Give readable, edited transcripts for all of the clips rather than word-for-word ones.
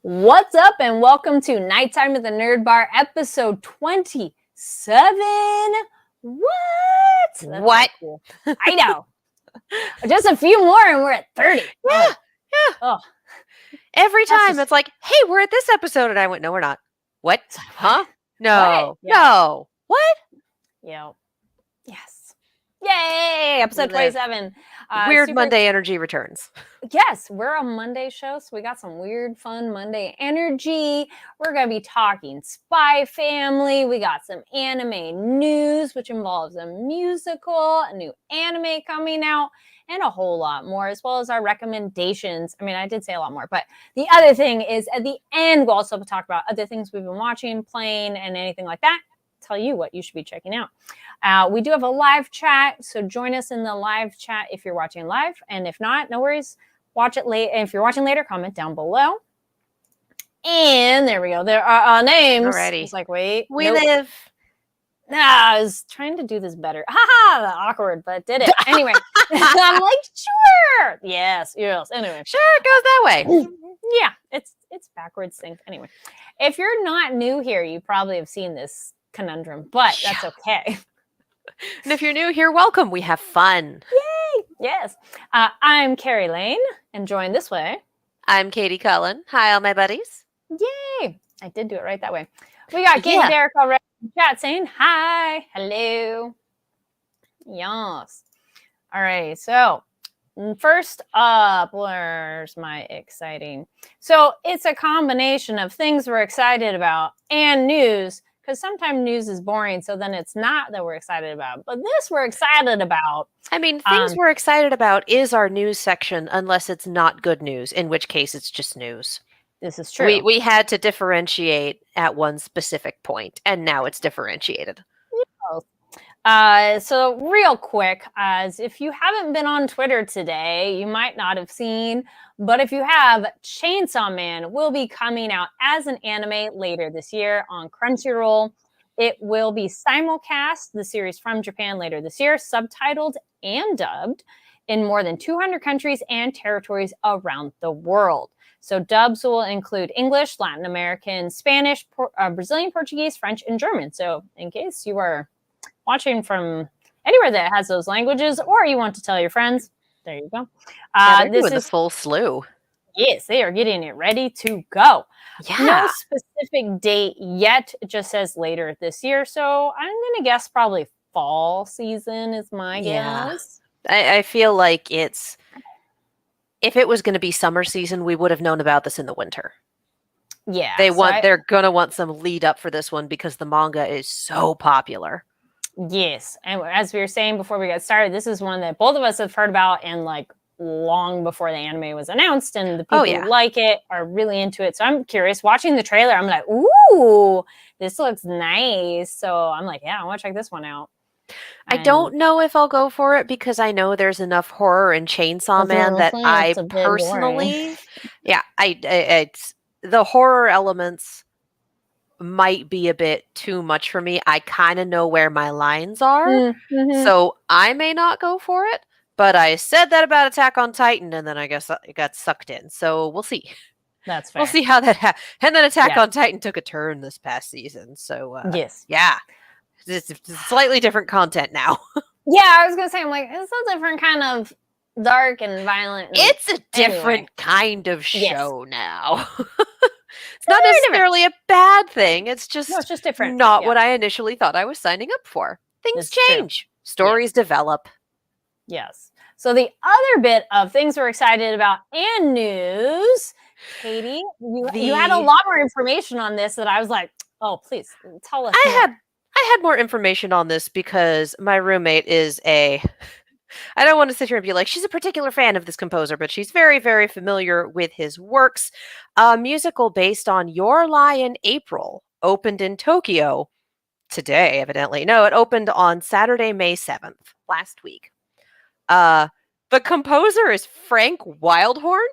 What's up, and welcome to Nighttime at the Nerd Bar, episode 27. What? That's what? so cool. I know. Just a few more, and we're at 30. Yeah. Oh. Every time it's like, hey, we're at this episode. And I went, no, we're not. What? Huh? No. What? Yeah. No. What? Yep. Yes. Yay! Episode 27. Weird Monday energy returns. Yes, we're a Monday show, so we got some weird, fun Monday energy. We're going to be talking Spy Family. We got some anime news, which involves a musical, a new anime coming out, and a whole lot more, as well as our recommendations. I mean, I did say a lot more, but the other thing is at the end, we'll also talk about other things we've been watching, playing, and anything like that. Tell you what you should be checking out. We do have a live chat, so join us in the live chat if you're watching live, and if not, no worries. Watch it late. And if you're watching later, comment down below. And there we go. There are our names. Alrighty. It's like, wait. We live. Nah, I was trying to do this better. Haha, awkward, but did it. Anyway, I'm like, sure. Yes. Anyway. Sure, it goes that way. Yeah, it's backwards thing. Anyway, if you're not new here, you probably have seen this conundrum, but that's okay. And if you're new here, welcome. We have fun. Yay! Yes. I'm Carrie Lane, and joined this way. I'm Katie Cullen. Hi, all my buddies. Yay! I did do it right that way. We got Katie Derrick already in the chat saying hi. Hello. Yes. All right. So first up, where's my exciting? So it's a combination of things we're excited about and news. Because sometimes news is boring, so then it's not that we're excited about. But this we're excited about. I mean, things we're excited about is our news section, unless it's not good news, in which case it's just news. This is true. We had to differentiate at one specific point, and now it's differentiated. So real quick, as if you haven't been on Twitter today, you might not have seen, but if you have, Chainsaw Man will be coming out as an anime later this year on Crunchyroll. It will be simulcast, the series from Japan later this year, subtitled and dubbed in more than 200 countries and territories around the world. So dubs will include English, Latin American, Spanish, Brazilian, Portuguese, French, and German. So in case you are watching from anywhere that has those languages, or you want to tell your friends, there you go. This is the full slew. Yes, they are getting it ready to go. Yeah. No specific date yet. It just says later this year. So I'm going to guess probably fall season is my guess. I feel like if it was going to be summer season, we would have known about this in the winter. Yeah. They're going to want some lead up for this one because the manga is so popular. Yes. And as we were saying before we got started, this is one that both of us have heard about and like long before the anime was announced, and the people who like it are really into it. So I'm curious. Watching the trailer, I'm like, ooh, this looks nice. So I'm like, yeah, I want to check this one out. I don't know if I'll go for it because I know there's enough horror in Chainsaw Man that I personally, it's the horror elements might be a bit too much for me. I kind of know where my lines are, so I may not go for it. But I said that about Attack on Titan, and then I guess it got sucked in. So we'll see. That's fair. We'll see how that happens. And then Attack on Titan took a turn this past season. So it's slightly different content now. Yeah, I was gonna say, I'm like, it's a different kind of dark and violent. It's a different kind of show now. It's not necessarily a bad thing. It's just, different. Not what I initially thought I was signing up for. Things change. Stories develop. Yes. So the other bit of things we're excited about and news, Katie, you had a lot more information on this that I was like, oh, please tell us. I had more information on this because my roommate is I don't want to sit here and be like, she's a particular fan of this composer, but she's very, very familiar with his works. A musical based on Your Lie in April opened in Tokyo today, evidently. No, it opened on Saturday, May 7th, last week. The composer is Frank Wildhorn.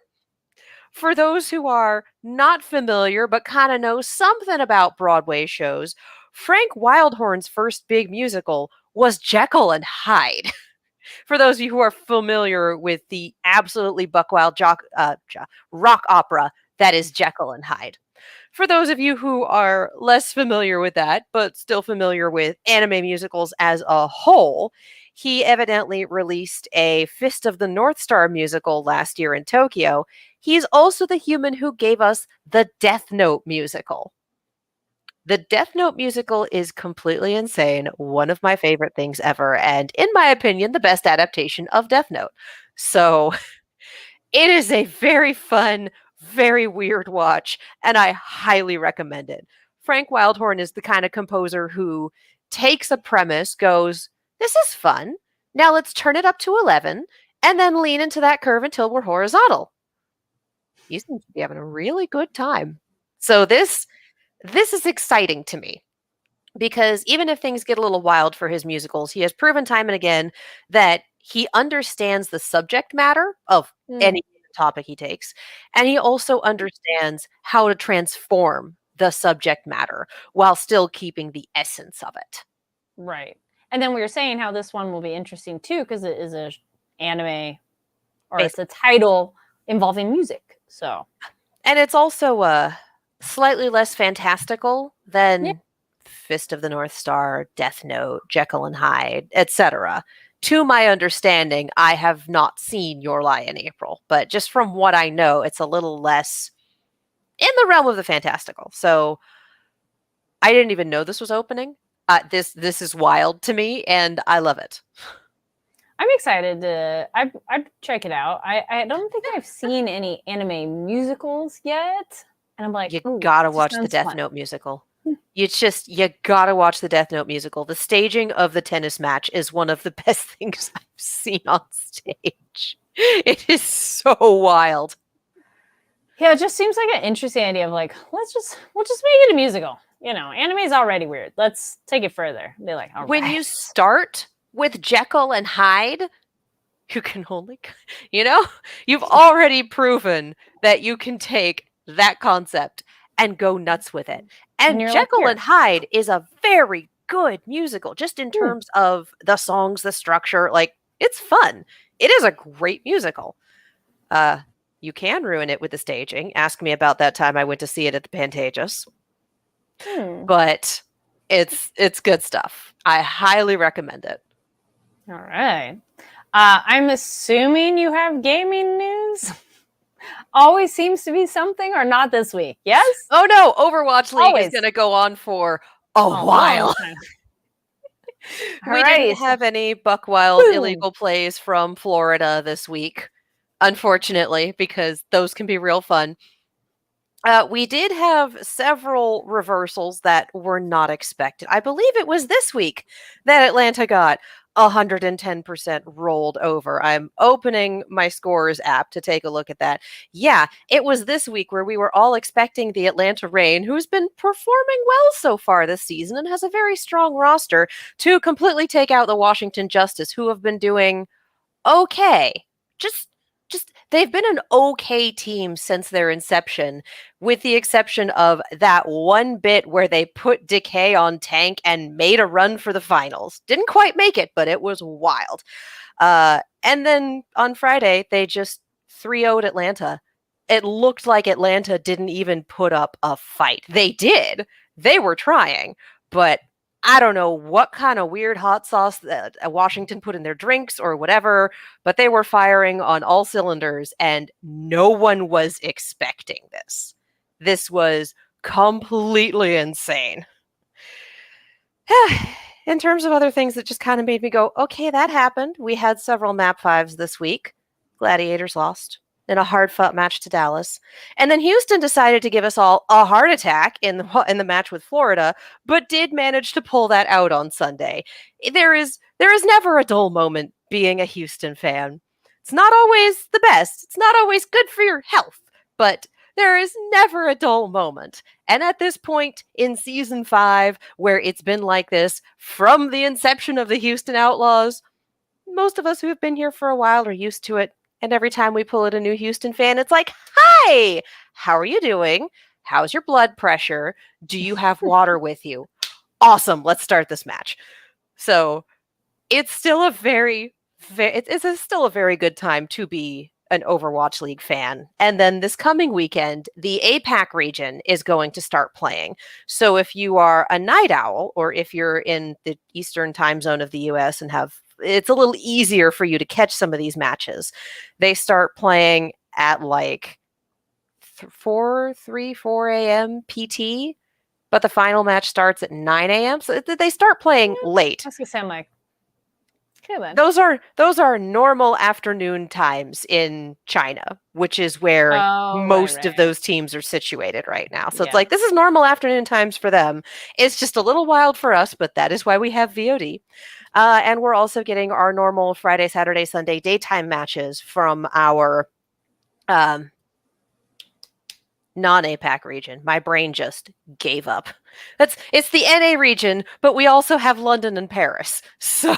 For those who are not familiar, but kind of know something about Broadway shows, Frank Wildhorn's first big musical was Jekyll and Hyde. For those of you who are familiar with the absolutely buck-wild rock opera That is Jekyll and Hyde. For those of you who are less familiar with that, but still familiar with anime musicals as a whole, he evidently released a Fist of the North Star musical last year in Tokyo. He's also the human who gave us the Death Note musical. The Death Note musical is completely insane, one of my favorite things ever, and in my opinion, the best adaptation of Death Note. So it is a very fun, very weird watch, and I highly recommend it. Frank Wildhorn is the kind of composer who takes a premise, goes, "This is fun. Now let's turn it up to 11, and then lean into that curve until we're horizontal." You seem to be having a really good time. So this is exciting to me because even if things get a little wild for his musicals, he has proven time and again that he understands the subject matter of any topic he takes, and he also understands how to transform the subject matter while still keeping the essence of it. Right. And then we were saying how this one will be interesting too because it is a anime or it's a title involving music. So, and it's also slightly less fantastical than Fist of the North Star, Death Note, Jekyll and Hyde, etc. To my understanding, I have not seen Your Lie in April, but just from what I know, it's a little less in the realm of the fantastical. So I didn't even know this was opening. This is wild to me, and I love it. I'm excited to. I'd check it out. I don't think I've seen any anime musicals yet, and I'm like, you gotta watch the Death Note musical. You gotta watch the Death Note musical. The staging of the tennis match is one of the best things I've seen on stage. It is so wild. Yeah, it just seems like an interesting idea of like, we'll just make it a musical. You know, anime is already weird. Let's take it further. Be like, all when right. you start with Jekyll and Hyde, you can only, you've already proven that you can take that concept and go nuts with it. And Jekyll and Hyde is a very good musical, just in terms of the songs, the structure. Like, it's fun. It is a great musical. You can ruin it with the staging. Ask me about that time I went to see it at the Pantages. But it's good stuff. I highly recommend it. All right. I'm assuming you have gaming news. Always seems to be something, or not this week. Yes? Oh no, Overwatch League is going to go on for a while. We didn't have any buck wild illegal plays from Florida this week, unfortunately, because those can be real fun. We did have several reversals that were not expected. I believe it was this week that Atlanta got 110% rolled over. I'm opening my Scores app to take a look at that. Yeah, it was this week where we were all expecting the Atlanta Reign, who's been performing well so far this season and has a very strong roster, to completely take out the Washington Justice, who have been doing okay. Just they've been an okay team since their inception, with the exception of that one bit where they put Decay on tank and made a run for the finals. Didn't quite make it, but it was wild. And then on Friday, they just 3-0'd Atlanta. It looked like Atlanta didn't even put up a fight. They did. They were trying, but I don't know what kind of weird hot sauce that Washington put in their drinks or whatever, but they were firing on all cylinders, and no one was expecting this. This was completely insane. In terms of other things that just kind of made me go, okay, that happened. We had several map 5s this week. Gladiators lost in a hard-fought match to Dallas. And then Houston decided to give us all a heart attack in the match with Florida, but did manage to pull that out on Sunday. There is never a dull moment being a Houston fan. It's not always the best. It's not always good for your health, but there is never a dull moment. And at this point in season 5, where it's been like this from the inception of the Houston Outlaws, most of us who have been here for a while are used to it. And every time we pull at a new Houston fan, it's like, hi, how are you doing? How's your blood pressure? Do you have water with you? Awesome. Let's start this match. So it's still a very, still a very good time to be an Overwatch League fan. And then this coming weekend, the APAC region is going to start playing. So if you are a night owl, or if you're in the Eastern time zone of the US and it's a little easier for you to catch some of these matches, they start playing at like 4 a.m. PT, but the final match starts at 9 a.m. So they start playing late. I was gonna say, I'm like, okay, those are normal afternoon times in China, which is where most of those teams are situated right now. So it's like, this is normal afternoon times for them. It's just a little wild for us, but that is why we have VOD. And we're also getting our normal Friday, Saturday, Sunday daytime matches from our non-APAC region. My brain just gave up. It's the NA region, but we also have London and Paris. So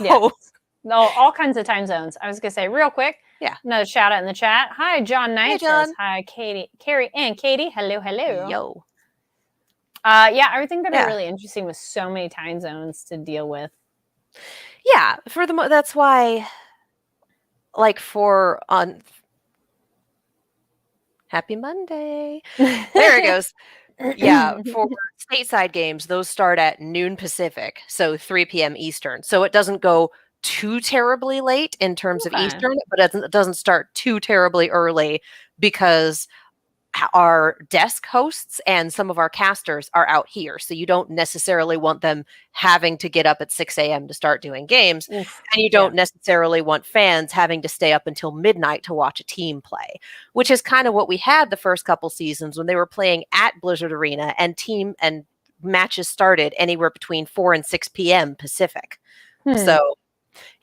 no, all kinds of time zones. I was gonna say real quick. Yeah. Another shout out in the chat. Hi, John Knight. Hey, John. Says, hi, Katie, Carrie, and Katie. Hello, hello. Yo. Yeah, I think that'd be really interesting with so many time zones to deal with. Yeah, that's why, like, Happy Monday. There it goes. Yeah, for stateside games, those start at noon Pacific, so 3 p.m. Eastern. So it doesn't go too terribly late in terms of Eastern, but it doesn't start too terribly early because our desk hosts and some of our casters are out here. So you don't necessarily want them having to get up at 6 a.m. to start doing games. And you don't necessarily want fans having to stay up until midnight to watch a team play, which is kind of what we had the first couple seasons when they were playing at Blizzard Arena and matches started anywhere between 4 and 6 p.m. Pacific. So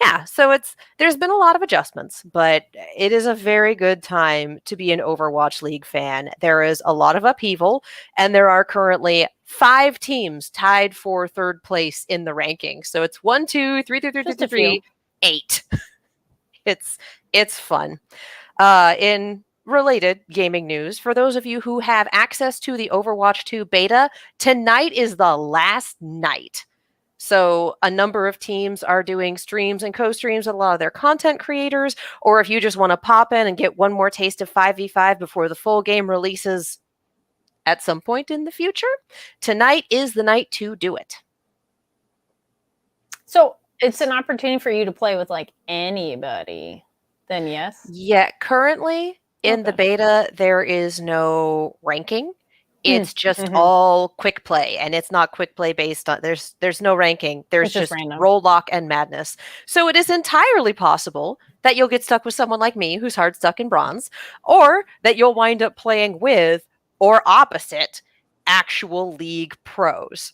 yeah, so there's been a lot of adjustments, but it is a very good time to be an Overwatch League fan. There is a lot of upheaval, and there are currently 5 teams tied for third place in the ranking. So it's 1, 2, 3, 8. It's fun. In related gaming news, for those of you who have access to the Overwatch 2 beta, tonight is the last night. So a number of teams are doing streams and co-streams with a lot of their content creators, or if you just want to pop in and get one more taste of 5v5 before the full game releases at some point in the future, tonight is the night to do it. So it's an opportunity for you to play with like anybody, then yes? Yeah, currently in the beta, there is no ranking. It's just all quick play, and it's not quick play based on there's no ranking. There's just roll lock and madness. So it is entirely possible that you'll get stuck with someone like me who's hard stuck in bronze, or that you'll wind up playing with or opposite actual league pros.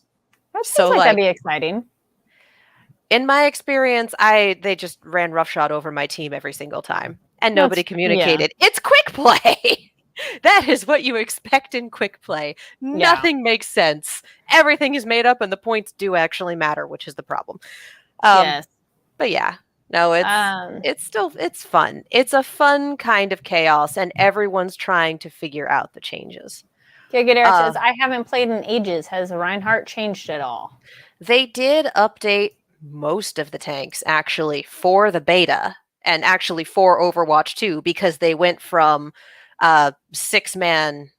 That seems like that'd be exciting. In my experience, they just ran roughshod over my team every single time, and nobody communicated. Yeah. It's quick play. That is what you expect in quick play. Nothing makes sense. Everything is made up, and the points do actually matter, which is the problem. Yes. But yeah, no, it's fun. It's a fun kind of chaos, and everyone's trying to figure out the changes. Good Eric says, I haven't played in ages. Has Reinhardt changed at all? They did update most of the tanks, actually, for the beta, and actually for Overwatch 2, because they went from 6-man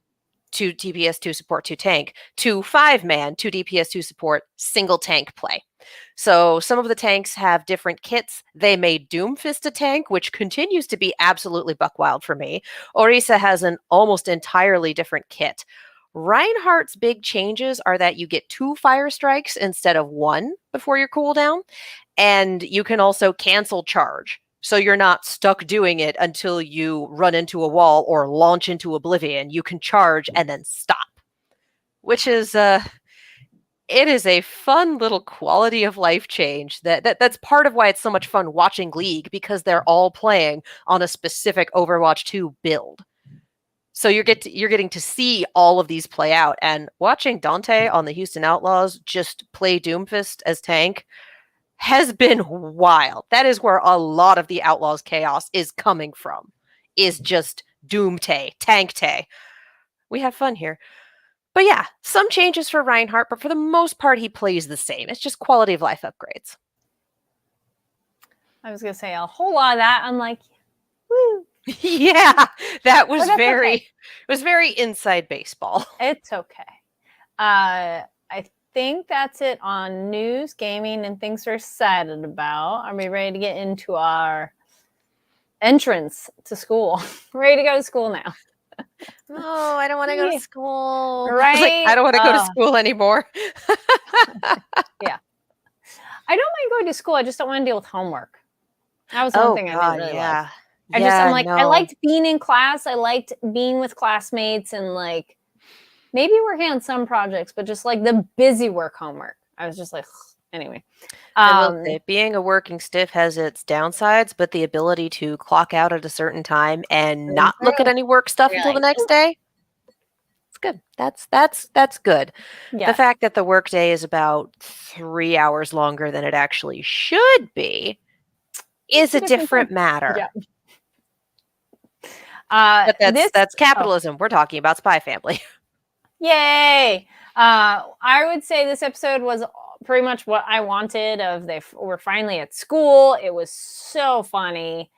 2 DPS 2 support 2 tank to 5-man 2 DPS 2 support single tank play. So some of the tanks have different kits. They made Doomfist a tank, which continues to be absolutely buck wild for me. Orisa has an almost entirely different kit. Reinhardt's big changes are that you get 2 fire strikes instead of 1 before your cooldown, and you can also cancel charge. So you're not stuck doing it until you run into a wall or launch into oblivion. You can charge and then stop, which is it is a fun little quality of life change that's part of why it's so much fun watching League, because they're all playing on a specific Overwatch 2 build. So you're getting to see all of these play out, and watching Dante on the Houston Outlaws just play Doomfist as tank has been wild. That is where a lot of the Outlaws chaos is coming from, is just Doomtay, Tanktay. We have fun here. But yeah, some changes for Reinhardt, but for the most part, he plays the same. It's just quality of life upgrades. I was going to say a whole lot of that. I'm like, woo. Yeah, that was But that's very okay. it was very inside baseball. It's okay. I think that's it on news, gaming, and things we're excited about. Are we ready to get into our entrance to school? Ready to go to school now. Oh, I don't want to go to Yeah. school. I was like, I Right? don't want to go to school anymore. Yeah. I don't mind going to school. I just don't want to deal with homework. That was one Oh thing I didn't God, really like. yeah. I'm Yeah, like, I no. liked being in class. I liked being with classmates and like maybe working on some projects, but just like the busy work homework. I was just like, anyway. I will Um, say being a working stiff has its downsides, but the ability to clock out at a certain time and not look at any work stuff you're until the like, next "Oh, day, it's good. That's good. The yes, fact that the workday is about 3 hours longer than it actually should be it's is a a different thing. different matter. Yeah. But This, that's oh, capitalism. We're talking about Spy Family. yay. I would say this episode was pretty much what I wanted of they were finally at school. It was so funny.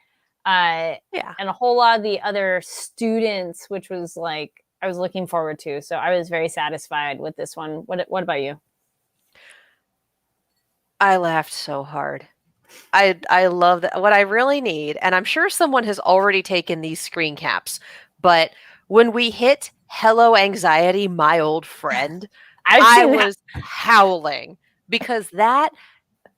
Yeah. And a whole lot of the other students, which was like I was looking forward to. So I was very satisfied with this one. What about you? I laughed so hard. I love that. What I really need, and I'm sure someone has already taken these screen caps, but when we hit "Hello Anxiety, my old friend," I've I seen that. was howling because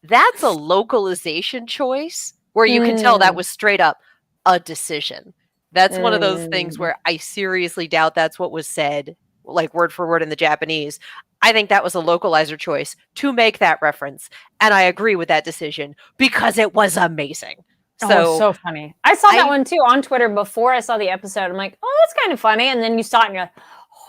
that's a localization choice where you can tell that Mm, was straight up a decision. That's one of those things mm. where I seriously doubt that's what was said, like word for word in the Japanese. I think that was a localizer choice to make that reference. And I agree with that decision because it was amazing. Oh, So so funny. I saw that I one too on Twitter before I saw the episode. I'm like, oh, that's kind of funny. And then you saw it and you're like,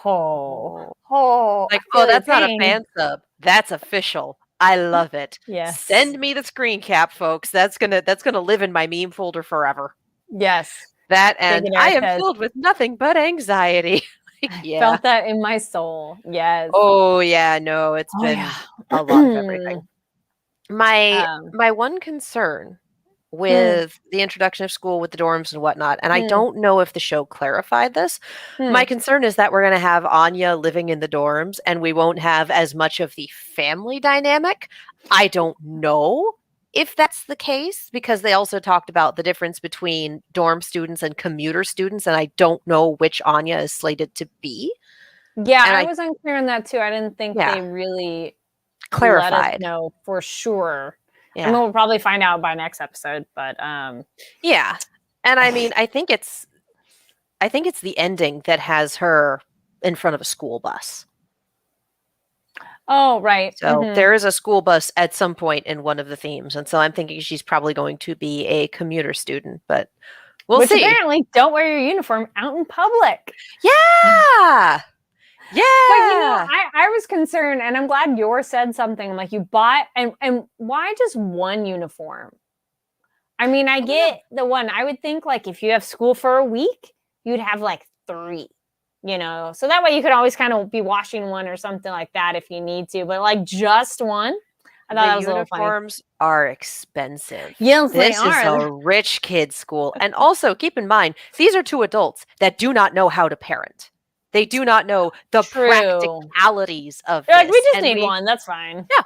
oh, oh, oh, I like, oh, feel your that's not a pain. fan sub. That's official. I love it. Yes. Send me the screen cap, folks. That's gonna live in my meme folder forever. Yes. That Big and and I Eric am says, filled with nothing but anxiety. Like, I yeah. felt that in my soul. Yes. Oh, yeah, no, it's Oh, yeah. been a lot of everything. My um, my one concern hmm, with the introduction of school with the dorms and whatnot, and I hmm, don't know if the show clarified this. hmm. My concern is that we're going to have Anya living in the dorms and we won't have as much of the family dynamic. I don't know if that's the case because they also talked about the difference between dorm students and commuter students, and I don't know which Anya is slated to be. Yeah, And I I, was unclear on that too. I didn't think yeah, they really let us clarified. know for sure. I mean, Yeah. we'll probably find out by next episode, but Yeah. And I mean, I think it's the ending that has her in front of a school bus. oh, right. So Hmm. there is a school bus at some point in one of the themes. And so I'm thinking she's probably going to be a commuter student, but we'll Which see. apparently don't wear your uniform out in public. Yeah. But Yeah. I was concerned, and I'm glad yours said something. I'm like, you bought and why just one uniform? I mean, I I don't know. get the one. I would think like if you have school for a week, you'd have like three, so that way you could always kind of be washing one or something like that if you need to. But like just one, I thought The that was a little funny. uniforms are expensive. Yes, they This is are. a rich kid school. And also keep in mind, these are two adults that do not know how to parent. They do not know the True. practicalities of They're like, we this. just And need we one. That's fine. Yeah.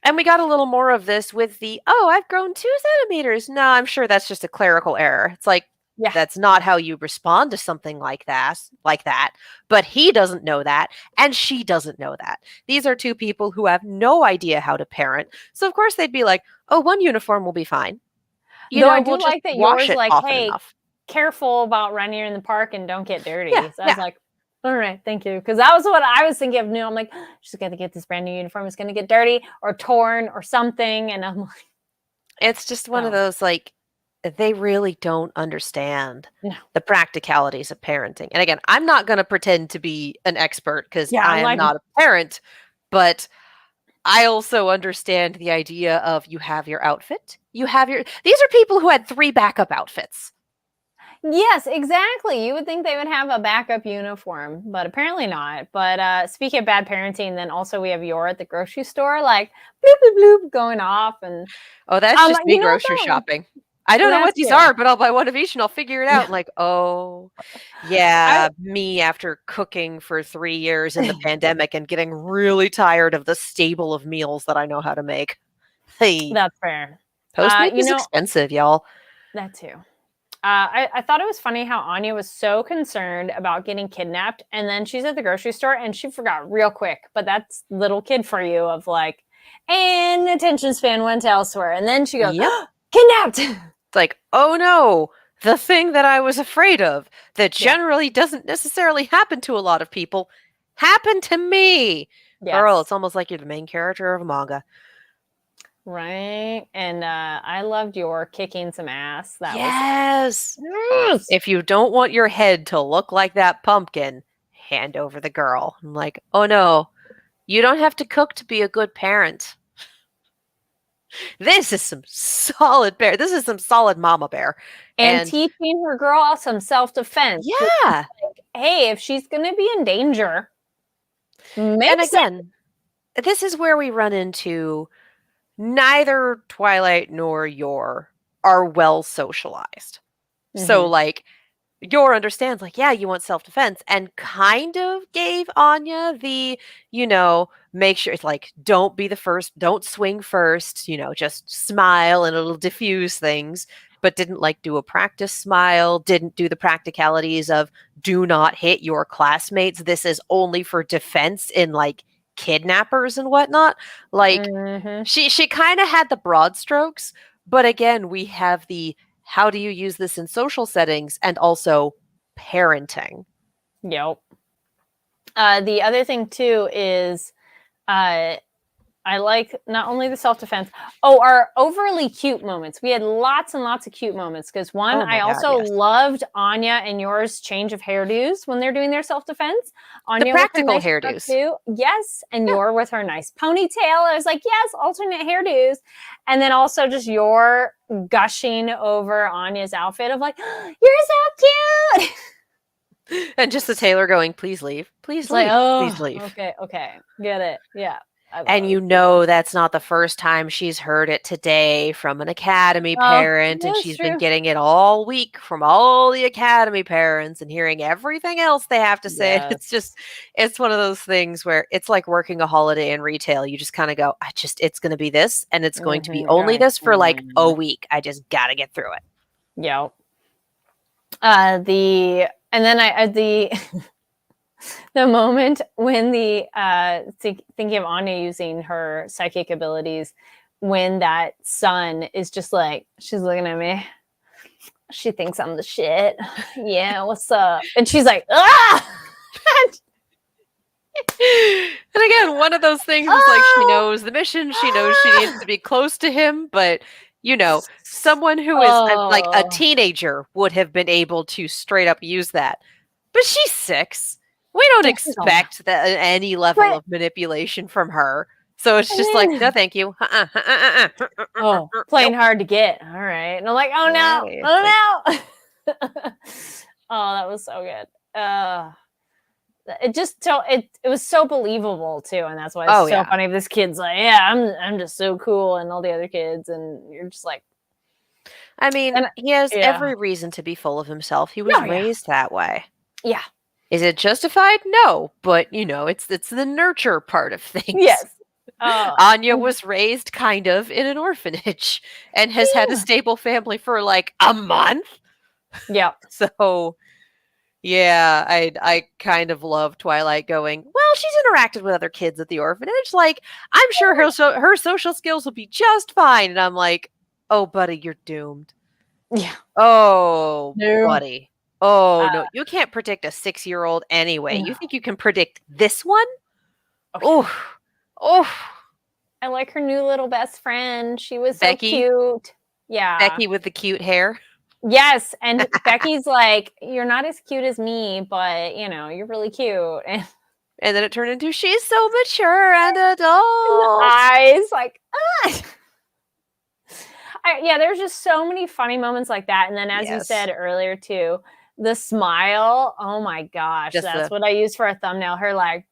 And we got a little more of this with the, oh, I've grown 2 centimeters. No, I'm sure that's just a clerical error. It's like, Yeah. that's not how you respond to something like that. But he doesn't know that, and she doesn't know that. These are two people who have no idea how to parent. So of course they'd be like, oh, one uniform will be fine. Though I We'll do just like that wash yours, it like, often hey, enough. careful about running in the park and don't get Yeah, dirty. So I was yeah. like, all right, thank you. Because that was what I was thinking of new. I'm like, she's gonna get this brand new uniform. It's gonna get dirty or torn or something. And I'm like, It's just one of no, those like they really don't understand no. the practicalities of parenting. And again, I'm not going to pretend to be an expert because Yeah, I I'm am like, not a parent, but I also understand the idea of you have your outfit. These are people who had 3 backup outfits. yes, exactly. You would think they would have a backup uniform, but apparently not. But speaking of bad parenting, then also we have Yor at the grocery store, like bloop bloop bloop going off, and Oh, that's just me you know what grocery though? shopping. I don't know what That's these cute. are, but I'll buy one of each and I'll figure it out. Like, oh, I yeah, me after cooking for 3 years in the pandemic and getting really tired of the stable of meals that I know how to make. Hey, That's fair. Postmates You is know, expensive, y'all. that too. I thought it was funny how Anya was so concerned about getting kidnapped, and then she's at the grocery store and she forgot real quick. But that's little kid for you of like, and attention span went elsewhere, and then she goes, Yep. kidnapped. It's like, oh no, the thing that I was afraid of that Yeah. generally doesn't necessarily happen to a lot of people happened to me. Girl, Yes. it's almost like you're the main character of a manga. Right. And I loved your kicking some ass. That was Yes. yes. If you don't want your head to look like that pumpkin, hand over the girl. I'm like, oh no, you don't have to cook to be a good parent. This is some solid bear. This is some solid mama bear. And And teaching her girl some self-defense. yeah. Hey, if she's gonna be in danger, And makes sense. again, this is where we run into neither Twilight nor Yor are well socialized. So, Mm-hmm. like, Yor understands, like, yeah, you want self defense, and kind of gave Anya the, make sure it's like, don't be the first, don't swing first, just smile and it'll diffuse things, but didn't like do a practice smile, didn't do the practicalities of do not hit your classmates. This is only for defense in like kidnappers and whatnot. Like, Mm-hmm. she kind of had the broad strokes, but again, we have the how do you use this in social settings and also parenting. Yep. The other thing too is uh, I like not only the self-defense, our overly cute moments. We had lots and lots of cute moments because one, Oh I my god, also yes. loved Anya and yours change of hairdos when they're doing their self-defense. The Anya with her practical nice hairdos. tutu, yes, and Yeah. your with her nice ponytail. I was like, yes, alternate hairdos. And then also just your gushing over Anya's outfit of like, you're so cute. And just the tailor going, please leave, please It's like, leave, please oh, leave. okay, get it. Yeah. I thought And it was you cute. know that's not the first time she's heard it today from an Academy Oh, parent, and that's she's been true. getting it all week from all the Academy parents and hearing everything else they have to say. And Yes. it's just, it's one of those things where it's like working a holiday in retail. You just kind of go, it's going to be this, and it's going to be only this for like a week. I just got to get through it. Yeah. And then the the moment when thinking of Anya using her psychic abilities, when that sun is just like she's looking at me, she thinks I'm the shit. Yeah, what's up? And she's like, ah. And again, one of those things is like she knows the mission, she knows she needs to be close to him, but someone who is like a teenager would have been able to straight up use that. But she's 6. We don't expect that any level of manipulation from her. So it's just like, no, thank you. Playing hard to get. All right. And I'm like, oh no, Right. oh no. Oh, that was so good. It was so believable too, and that's why it's so funny. This kid's like, yeah, I'm just so cool, and all the other kids, and you're just like, I mean, he has every reason to be full of himself. He was raised that way. Yeah. Is it justified? No, but it's the nurture part of things. Yes. Anya was raised kind of in an orphanage and has had a stable family for like a month. Yeah. So yeah, I kind of love Twilight going, well, she's interacted with other kids at the orphanage. Like, I'm sure her social skills will be just fine. And I'm like, oh, buddy, you're doomed. Yeah. Oh, No. buddy. Oh, no. You can't predict a 6-year-old anyway. No. You think you can predict this one? Okay. Oh. I like her new little best friend. She was Becky? so cute. Yeah. Becky with the cute hair. Yes. And Becky's like, you're not as cute as me, but, you're really cute. And then it turned into, she's so mature and adult. Eyes like, ah. There's just so many funny moments like that. And then, as you said earlier, too, the smile. Oh my gosh, that's what I use for a thumbnail. Her like,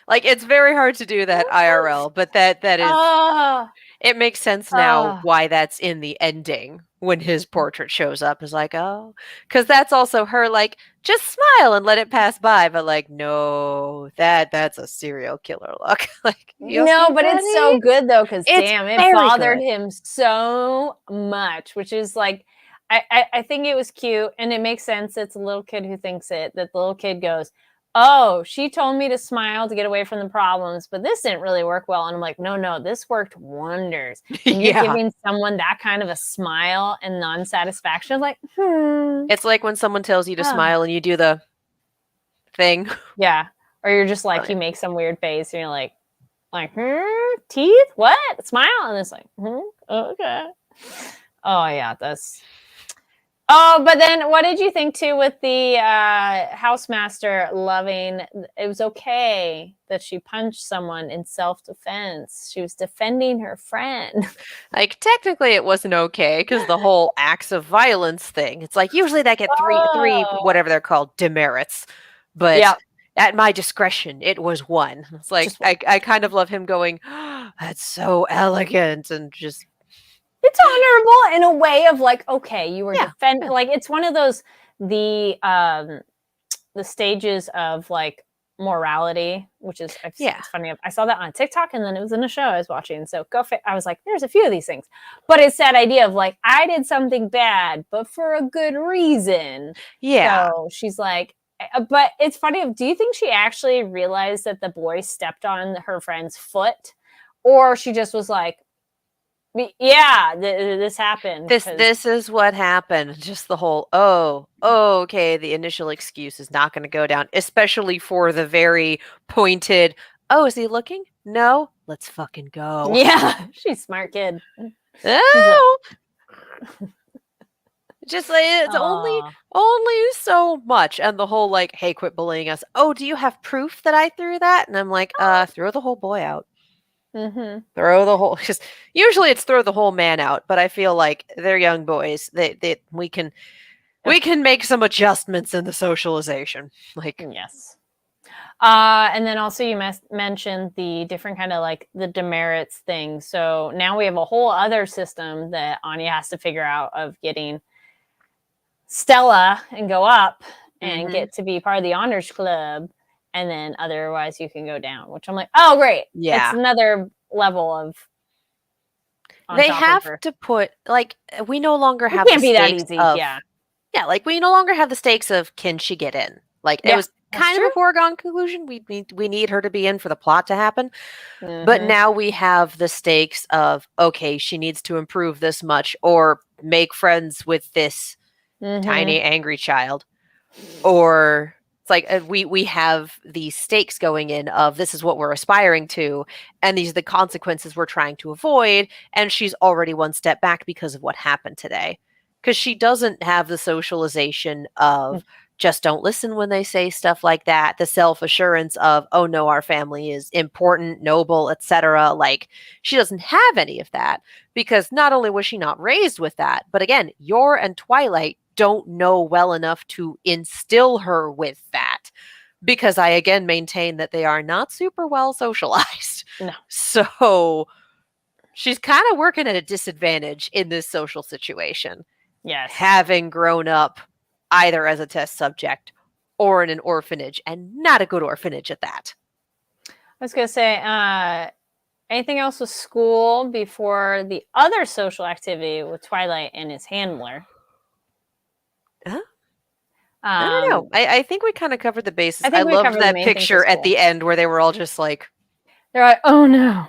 like it's very hard to do that IRL, but that is It makes sense now Ah. why that's in the ending when his portrait shows up. Is like, oh, because that's also her like, just smile and let it pass by. But like, no, that's a serial killer look. Like, you No, okay, but it's so buddy? good though, because It's damn, it very bothered good. him so much, which is like, I think it was cute, and it makes sense. It's a little kid who thinks it. That the little kid goes, "Oh, she told me to smile to get away from the problems, but this didn't really work well." And I'm like, "No, no, this worked wonders." When you're Yeah. giving someone that kind of a smile and non-satisfaction, like, It's like when someone tells you to ah. smile and you do the thing. Yeah. Or you're just like, you Brilliant. make some weird face, and you're like, teeth? What? Smile? And it's like, okay. Oh yeah, that's. Oh, but then what did you think too with the housemaster loving? It was okay that she punched someone in self-defense. She was defending her friend. Like technically it wasn't okay because the whole acts of violence thing. It's like usually that get three Oh, whatever they're called demerits, but yeah, at my discretion it was one. It's like just one. I kind of love him going, oh, that's so elegant and just It's honorable in a way of like, okay, you were yeah defend yeah like it's one of those the um the stages of like morality, which is yeah it's funny. I saw that on TikTok, and then it was in a show I was watching. So I was like, there's a few of these things, but it's that idea of like I did something bad, but for a good reason. yeah. So she's like, but it's funny. Do you think she actually realized that the boy stepped on her friend's foot, or she just was like, yeah, this happened because This is what happened. Just the whole, oh, okay, the initial excuse is not going to go down, especially for the very pointed, oh, is he looking? No, let's fucking go. yeah, she's smart kid. She's like, Oh, just like it's oh. only so much. And the whole like, hey, quit bullying us. Oh, do you have proof that I threw that? And I'm like, throw the whole boy out. Mm-hmm. Throw the whole because usually it's throw the whole man out, but I feel like they're young boys. They we can make some adjustments in the socialization. Like, Yes. And then also you mentioned the different kind of like the demerits thing. So now we have a whole other system that Anya has to figure out of getting Stella and go up and hmm get to be part of the honors club. And then otherwise you can go down, which I'm like, oh, great. It's yeah. another level of on They top of have her. to put like we no longer It have the can't be that stakes easy. of Yeah. yeah, like we no longer have the stakes of can she get in? Like it Yeah. was That's kind of true. a foregone conclusion. We need her to be in for the plot to happen. But Mm-hmm. now we have the stakes of okay, she needs to improve this much or make friends with this Mm-hmm. tiny angry child or it's like we have these stakes going in of this is what we're aspiring to and these are the consequences we're trying to avoid and she's already one step back because of what happened today because she doesn't have the socialization of just don't listen when they say stuff like that the self-assurance of oh no our family is important noble etc like she doesn't have any of that because not only was she not raised with that but again Yor and Twilight don't know well enough to instill her with that because I again maintain that they are not super well socialized. No. So she's kind of working at a disadvantage in this social situation, Yes. having grown up either as a test subject or in an orphanage and not a good orphanage at that. I was gonna say, anything else with school before the other social activity with Twilight and his handler? Huh? I don't know. Um, I think we kind of covered the bases. I I think we loved covered the that main things with picture at school. the end where they were all just like, They're like, "Oh no!"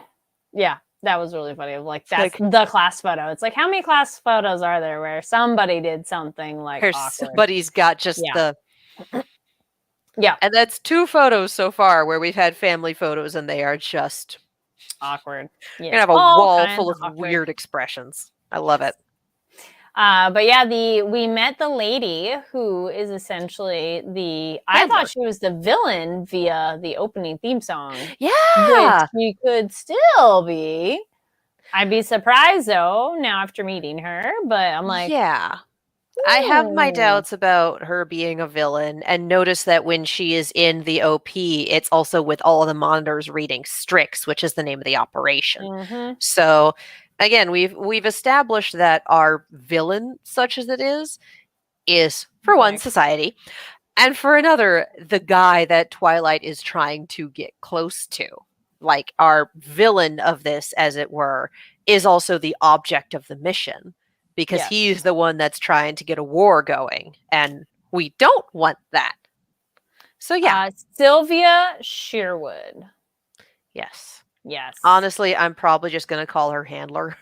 Yeah, that was really funny. Like that's like the class photo. It's like how many class photos are there where somebody did something like her awkward? somebody's got just Yeah, the yeah, and that's 2 photos so far where we've had family photos and they are just awkward. you're Yes, gonna have a all wall kinds full of of awkward. weird expressions. I love it. But yeah, the we met the lady who is essentially the. I Handler. thought she was the villain via the opening theme song, which Yeah. she could still be. I'd be surprised though now after meeting her, but I'm like, Yeah. I have my hmm. doubts about her being a villain and notice that when she is in the OP, it's also with all of the monitors reading Strix, which is the name of the operation. Mm-hmm. So Again, we've established that our villain, such as it is for one Like, society, and for another, the guy that Twilight is trying to get close to. Like our villain of this, as it were, is also the object of the mission because yes. he's the one that's trying to get a war going, and we don't want that. So yeah, Sylvia Shearwood. yes. Yes. Honestly, I'm probably just gonna call her handler.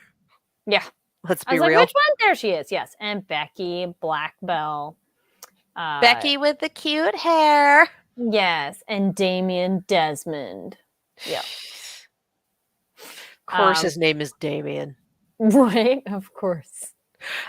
Yeah. Let's I be was like, real. which one? There she is. Yes. And Becky Blackbell. Becky with the cute hair. Yes. And Damien Desmond. Yeah. Of course, his name is Damien. Right. Of course.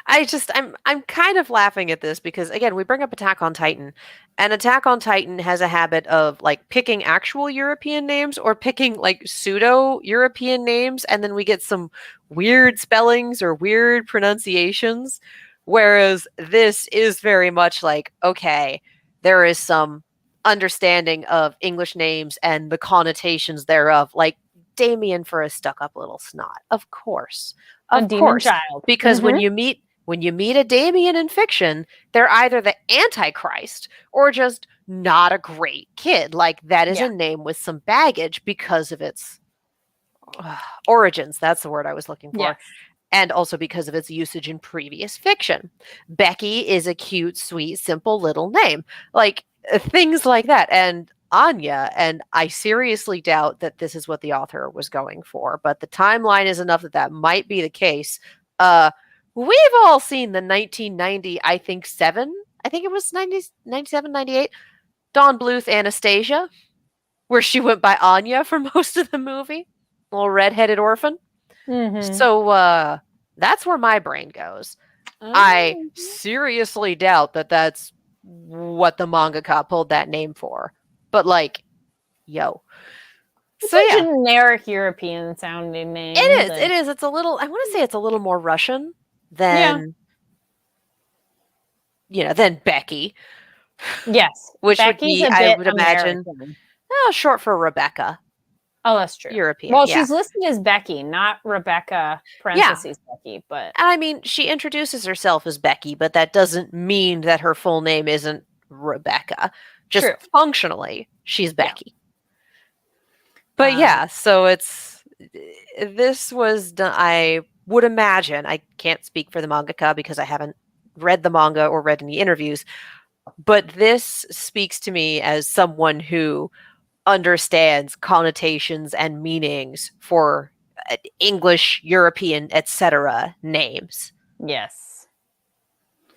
I'm kind of laughing at this because again, we bring up Attack on Titan, and Attack on Titan has a habit of like picking actual European names or picking like pseudo European names, and then we get some weird spellings or weird pronunciations. Whereas this is very much like, okay, there is some understanding of English names and the connotations thereof, like Damien for a stuck-up little snot. Of course. A Of demon course. child. Because when you meet a Damien in fiction, they're either the Antichrist or just not a great kid. Like that is a name with some baggage because of its origins. That's the word I was looking for. Yes. And also because of its usage in previous fiction. Becky is a cute, sweet, simple little name. Like things like that. And Anya, and I seriously doubt that this is what the author was going for, but the timeline is enough that might be the case. We've all seen the 1990, I think it was 90, 97, 98, Dawn Bluth Anastasia, where she went by Anya for most of the movie. Little redheaded orphan. Mm-hmm. So that's where my brain goes. I seriously doubt that that's what the mangaka pulled that name for. But like, yo. It's So a yeah. generic European sounding name. It is. It's a little, I want to say it's a little more Russian than, than Becky. Yes. Which Becky's would be, I would American. imagine, short for Rebecca. Oh, that's true. European. Well, yeah. she's listed as Becky, not Rebecca parentheses Becky, but and I mean, she introduces herself as Becky, but that doesn't mean that her full name isn't Rebecca. Just True. functionally, she's Becky. But yeah, so this was done. I would imagine, I can't speak for the mangaka because I haven't read the manga or read any interviews, but this speaks to me as someone who understands connotations and meanings for English, European, etc. names. Yes.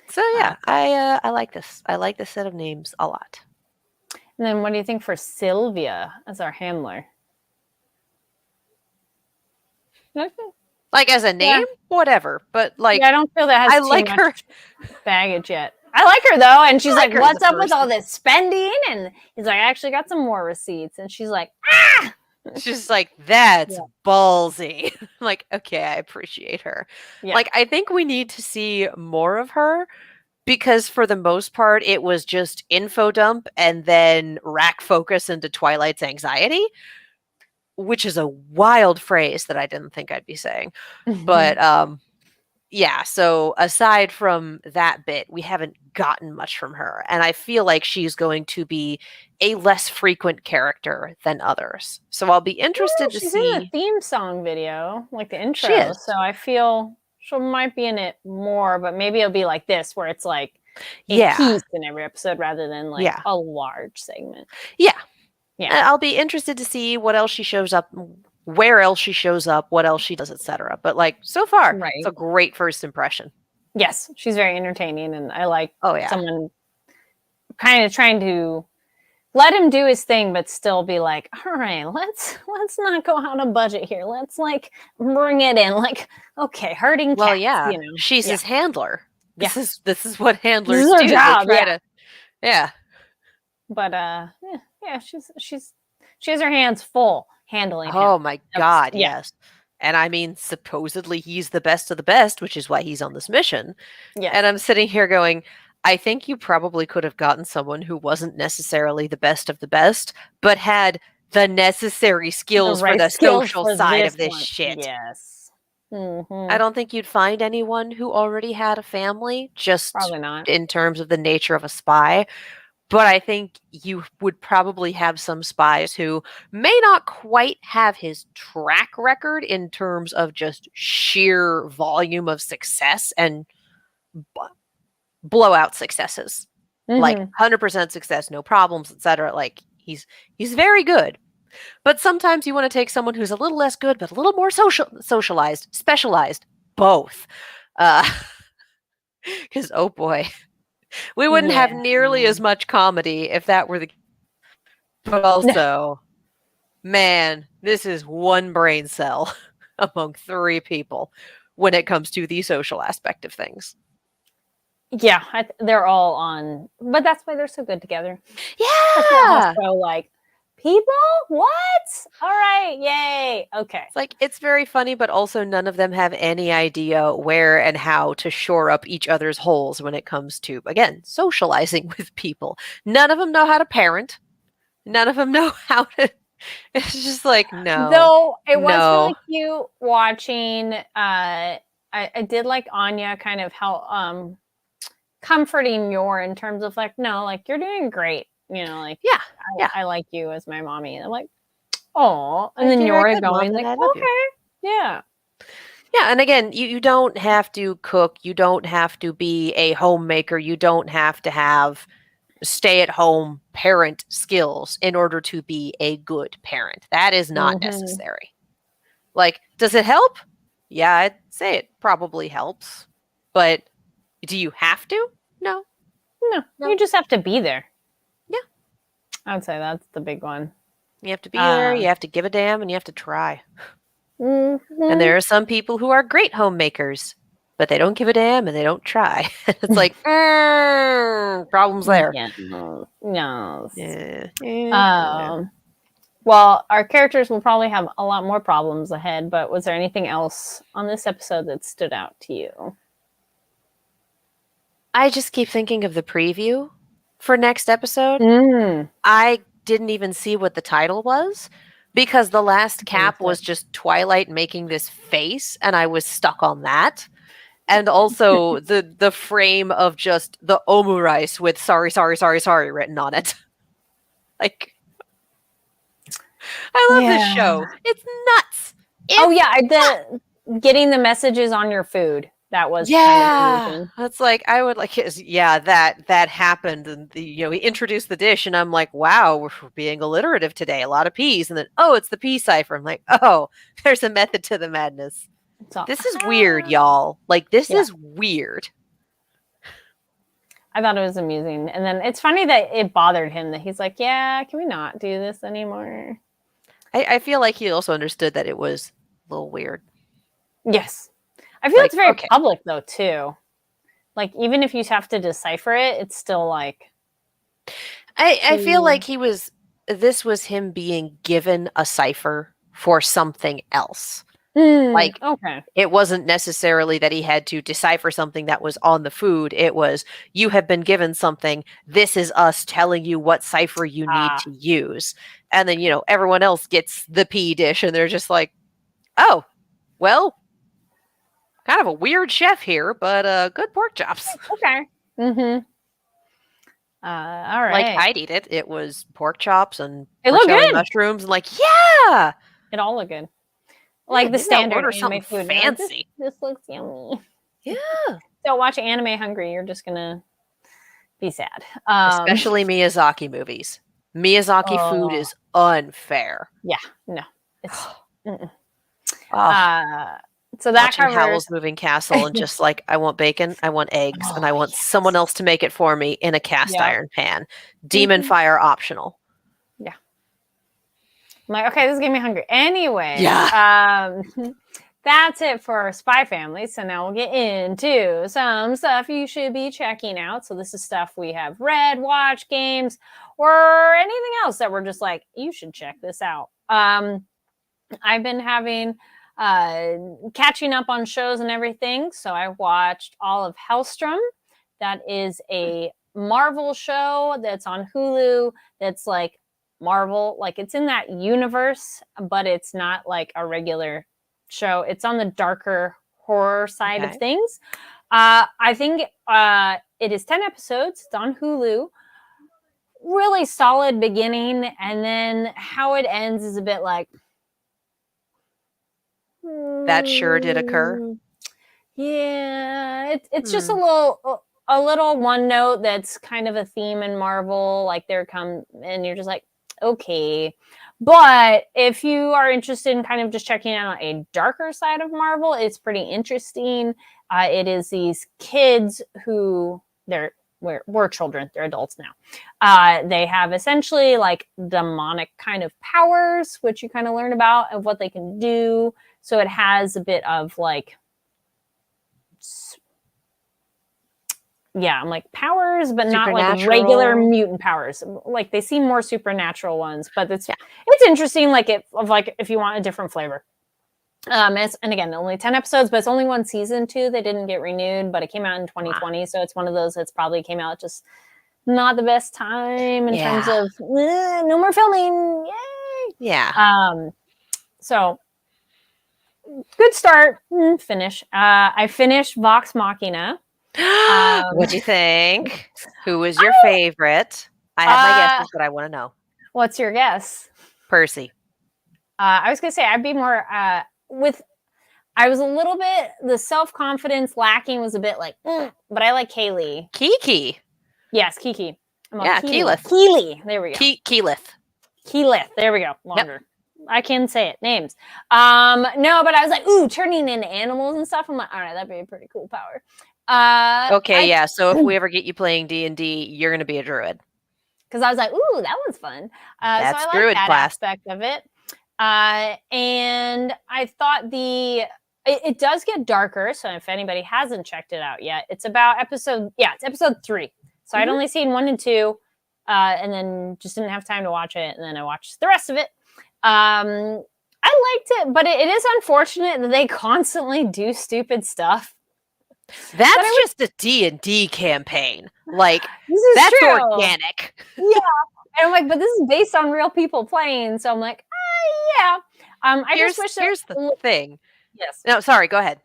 So yeah, I like this. I like this set of names a lot. And then what do you think for Sylvia as our handler? Like as a name, whatever. But like, I don't feel that has too much her baggage yet. I like her though, and she's like, "What's up with all person. this spending?" And he's like, "I actually got some more receipts." And she's like, "Ah!" She's like, "That's ballsy." I'm like, okay, I appreciate her. Yeah. Like, I think we need to see more of her because for the most part, it was just info dump and then rack focus into Twilight's anxiety, which is a wild phrase that I didn't think I'd be saying. But yeah, so aside from that bit, we haven't gotten much from her. And I feel like she's going to be a less frequent character than others. So I'll be interested to see. She's in the theme song video, like the intro. She is. So I feel she might be in it more, but maybe it'll be like this, where it's like a piece in every episode rather than like a large segment. Yeah. Yeah. I'll be interested to see what else she shows up, where else she shows up, what else she does, etc. But like so far, it's a great first impression. Yes, she's very entertaining, and I like someone kind of trying to let him do his thing, but still be like, all right, let's not go out of budget here. Let's like bring it in. Like, okay, herding cats. Yeah, you know, she's his handler. This is what handlers this is her do. job. But she has her hands full handling him. Oh my god, yes. And I mean, supposedly he's the best of the best, which is why he's on this mission. Yeah. And I'm sitting here going, I think you probably could have gotten someone who wasn't necessarily the best of the best, but had the necessary skills for the social side of this shit. Yes. I Mm-hmm. don't think you'd find anyone who already had a family, just Probably not. in terms of the nature of a spy. But I think you would probably have some spies who may not quite have his track record in terms of just sheer volume of success and blowout successes. Like Mm-hmm. 100% success, no problems, etc. Like he's very good. But sometimes you want to take someone who's a little less good but a little more socialized, specialized, both. Uh cuz oh boy, we wouldn't have Yeah. nearly as much comedy if that were the but also man, this is one brain cell among 3 people when it comes to the social aspect of things. Yeah, they're all on, but that's why they're so good together. That's Yeah. also like, people? What? All right, yay. Okay. It's like it's very funny, but also none of them have any idea where and how to shore up each other's holes when it comes to, again, socializing with people. None of them know how to parent. None of them know how to. It's just like, no, Though it was really no. cute watching. I did like Anya kind of how comforting Yor in terms of like, no, like you're doing great. Like Yeah, yeah. I like you as my mommy. And I'm like, oh, and Like then you're a Yor good mom going and like, I love you. okay, yeah. Yeah, and again, you don't have to cook. You don't have to be a homemaker. You don't have to have stay at home parent skills in order to be a good parent. That is not Mm-hmm. necessary. Like, does it help? Yeah, I'd say it probably helps. But do you have to? No, No, no. you just have to be there. Yeah. I'd say that's the big one. You have to be there, Uh, you have to give a damn, and you have to try. And mm-hmm. there are some people who are great homemakers, but they don't give a damn and they don't try. It's like, problems there. Yeah, no, no. Yeah. Yeah. Um, well, our characters will probably have a lot more problems ahead, but was there anything else on this episode that stood out to you? I just keep thinking of the preview for next episode. Mm. I didn't even see what the title was because the last cap was just Twilight making this face and I was stuck on that. And also the frame of just the omurice with sorry, sorry, sorry, sorry written on it. Like I love this Yeah. show. It's nuts. Oh It's yeah, the getting the messages on your food. That was kind of yeah. amusing. It's like I would like yeah, that happened and he introduced the dish and I'm like, wow, we're being alliterative today. A lot of P's and then oh, it's the P cipher. I'm like, oh, there's a method to the madness. So, This is weird, y'all. Like this yeah. is weird. I thought it was amusing. And then it's funny that it bothered him that he's like, yeah, can we not do this anymore? I feel like he also understood that it was a little weird. Yes. I feel Like, it's very okay. public though, too. Like, even if you have to decipher it, it's still like. I feel like this was him being given a cipher for something else. Like Okay. it wasn't necessarily that he had to decipher something that was on the food. It was you have been given something. This is us telling you what cipher you need to use. And then, everyone else gets the P dish and they're just like, "Oh, well, kind of a weird chef here, but good pork chops." Okay. Mm-hmm. All right. Like I'd eat it. It was pork chops and It looked porcelli good. mushrooms and like, yeah. It all looked good. Like the Maybe I'll standard order anime something food. fancy. This looks yummy. Yeah. Don't watch anime hungry. You're just gonna be sad. Especially Miyazaki movies. Miyazaki food is unfair. Yeah. No. It's. Oh, So that watching covers. Howl's Moving Castle and just like, I want bacon, I want eggs, and I want someone else to make it for me in a cast iron pan. Demon fire optional. Yeah. I'm like, okay, this is getting me hungry. Anyway. Yeah. That's it for Spy Family. So now we'll get into some stuff you should be checking out. So this is stuff we have read, watched, games, or anything else that we're just like, you should check this out. I've been having catching up on shows and everything. So I watched all of Hellstrom. That is a Marvel show that's on Hulu. That's like Marvel, like it's in that universe, but it's not like a regular show. It's on the darker horror side of Okay. things. I think it is 10 episodes. It's on Hulu. Really solid beginning, and then how it ends is a bit like That sure did occur. yeah, it's just Hmm. a little one note that's kind of a theme in Marvel. Like there come and you're just like, okay. But if you are interested in kind of just checking out a darker side of Marvel, it's pretty interesting. It is these kids who we're children, they're adults now. They have essentially like demonic kind of powers, which you kind of learn about of what they can do. So it has a bit of like, yeah, I'm like powers, but not like regular Supernatural. mutant powers. Like they seem more supernatural ones, but Yeah. it's interesting. Like if you want a different flavor. And again, only 10 episodes, but it's only one season too. They didn't get renewed, but it came out in 2020, so it's one of those that's probably came out just not the best time in terms Yeah. of no more filming. Yay! Yeah. So good start, finish. I finished Vox Machina. What'd you think? Who was your favorite? I have my guesses, but I want to know. What's your guess? Percy. I was gonna say I'd be more with. I was a little bit the self confidence lacking was a bit like, but I like Kaylee. Kiki. Yes, Kiki. I'm on Yeah, Keelith. Keyleth. Keely. There we go. Keyleth. Keyleth. There we go. Longer. Yep. I can say it. Names. No, but I was like, ooh, turning into animals and stuff. I'm like, all right, that'd be a pretty cool power. Okay, yeah. So if we ever get you playing D&D, you're going to be a druid. Because I was like, ooh, that one's fun. That's so I druid like that class. aspect of it. And I thought it does get darker. So if anybody hasn't checked it out yet, it's about it's episode 3. So I'd only seen 1 and 2, and then just didn't have time to watch it. And then I watched the rest of it. I liked it, but it is unfortunate that they constantly do stupid stuff. That's just a D&D campaign. Like, that's true. organic. Yeah. And I'm like, but this is based on real people playing. So I'm like, yeah. I just wish here's the thing. Yes. No, sorry, go ahead.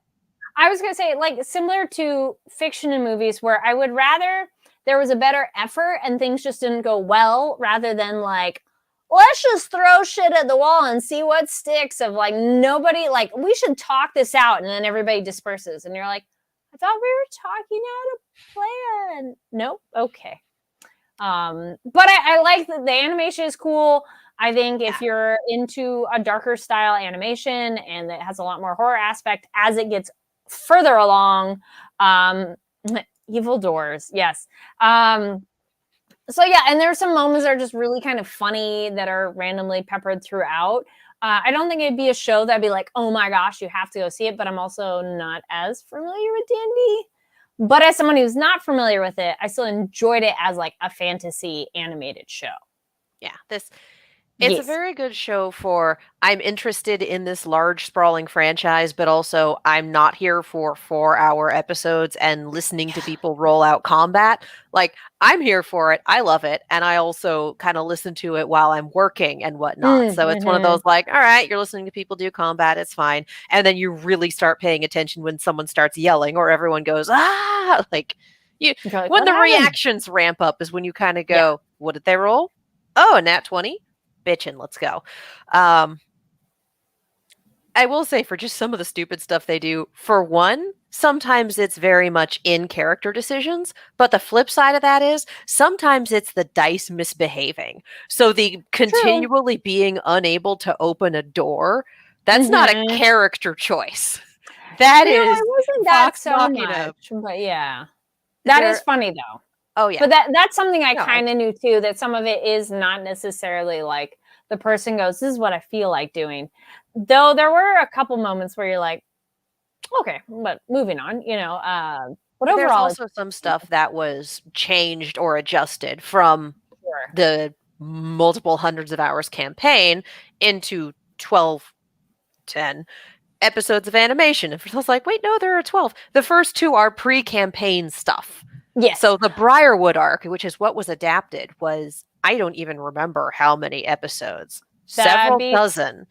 I was going to say, like, similar to fiction and movies where I would rather there was a better effort and things just didn't go well rather than like, let's just throw shit at the wall and see what sticks of like nobody, like, we should talk this out. And then everybody disperses. And you're like, I thought we were talking out a plan. Nope. Okay. But I like that the animation is cool. I think if you're into a darker style animation and it has a lot more horror aspect as it gets further along, evil doors, yes. So yeah, and there are some moments that are just really kind of funny that are randomly peppered throughout. I don't think it'd be a show that'd be like, oh my gosh, you have to go see it. But I'm also not as familiar with D&D. But as someone who's not familiar with it, I still enjoyed it as like a fantasy animated show. Yeah, it's a very good show for I'm interested in this large sprawling franchise, but also I'm not here for 4-hour episodes and listening to people roll out combat. Like, I'm here for it. I love it. And I also kind of listen to it while I'm working and whatnot. So it's one of those like, all right, you're listening to people do combat. It's fine. And then you really start paying attention when someone starts yelling or everyone goes, ah, like when the reactions ramp up is when you kind of go, what did they roll? Oh, a nat 20? Bitchin', let's go. I will say for just some of the stupid stuff they do, for one, sometimes it's very much in character decisions, but the flip side of that is sometimes it's the dice misbehaving. So the continually being unable to open a door, that's not a character choice. That is it wasn't that so much, but yeah. That is funny though. Oh yeah. But that's something I kind of knew too, that some of it is not necessarily like the person goes, this is what I feel like doing. Though there were a couple moments where you're like, okay, but moving on, you know. But overall, there's also some stuff that was changed or adjusted from the multiple hundreds of hours campaign into 10 episodes of animation. And I was like, wait, no, there are 12. The first 2 are pre-campaign stuff. Yes. So the Briarwood arc, which is what was adapted, was, I don't even remember how many episodes. Several dozen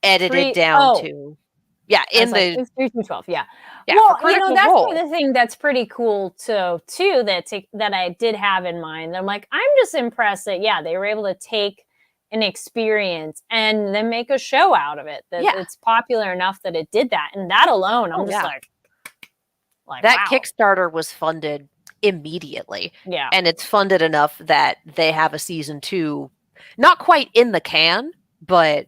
edited down to. Yeah, I was in like, the it's 3-12, yeah. for Well, Critical that's the Role. other thing that's pretty cool too that I did have in mind. I'm like, I'm just impressed that they were able to take an experience and then make a show out of it. That Yeah. it's popular enough that it did that, and that alone, I'm just like that wow. Kickstarter was funded immediately. Yeah, And it's funded enough that they have a season 2, not quite in the can, but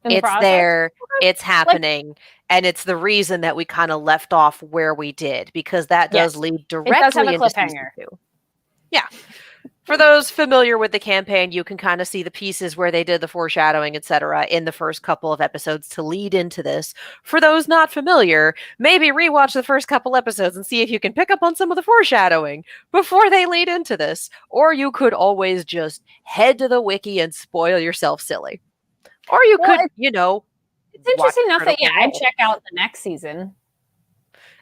in the it's process, there, it's like happening, and it's the reason that we kind of left off where we did, because that does yes, lead it does have a directly into season cliffhanger. 2. Yeah. For those familiar with the campaign, you can kind of see the pieces where they did the foreshadowing, etc., in the first couple of episodes to lead into this. For those not familiar, maybe rewatch the first couple episodes and see if you can pick up on some of the foreshadowing before they lead into this. Or you could always just head to the wiki and spoil yourself silly. Or you Well, could, it's watch interesting enough that Critical I'd Role. check out the next season.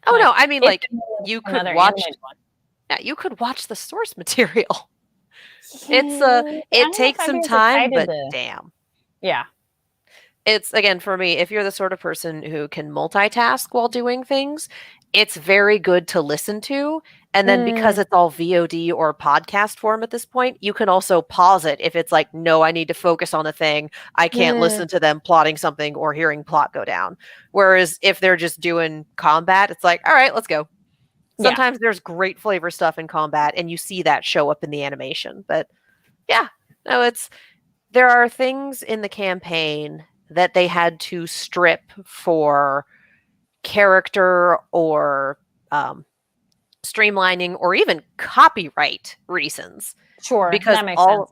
Oh Like no, I mean, if like, you could another watch. animated one. Yeah, you could watch the source material. It's Yeah, I it don't know if takes I'd be some as time, excited but to. damn. Yeah. It's, again, for me, if you're the sort of person who can multitask while doing things, it's very good to listen to. And then because Mm, it's all VOD or podcast form at this point, you can also pause it if it's like, no, I need to focus on a thing. I can't mm, listen to them plotting something or hearing plot go down. Whereas if they're just doing combat, it's like, all right, let's go. yeah. Sometimes there's great flavor stuff in combat, and you see that show up in the animation. But yeah, no, there are things in the campaign that they had to strip for character or streamlining or even copyright reasons, Sure. because That makes sense.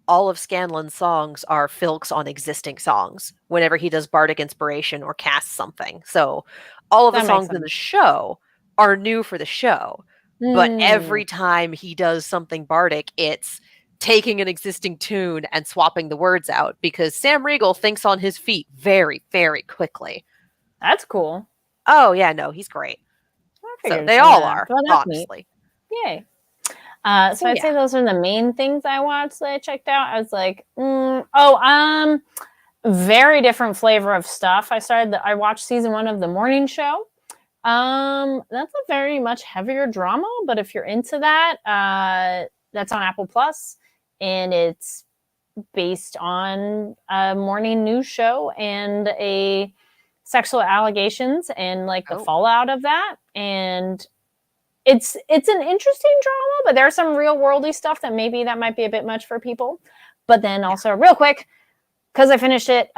all of Scanlan's songs are filks on existing songs whenever he does bardic inspiration or casts something. So all of the That makes songs in sense. the show are new for the show, but Mm, every time he does something bardic, it's taking an existing tune and swapping the words out, because Sam Riegel thinks on his feet very, very quickly. that's cool. Oh yeah, no, he's great. I So figured they some of all that. are, Well, that's neat. honestly. Yay. So So I'd yeah. say those are the main things I watched that I checked out. I was like, very different flavor of stuff. I watched season 1 of The Morning Show. That's a very much heavier drama, but if you're into that, that's on Apple Plus, and it's based on a morning news show and a sexual allegations and like the Oh. fallout of that. And it's an interesting drama, but there's some real worldy stuff that maybe that might be a bit much for people. But then Yeah. also real quick, because I finished it,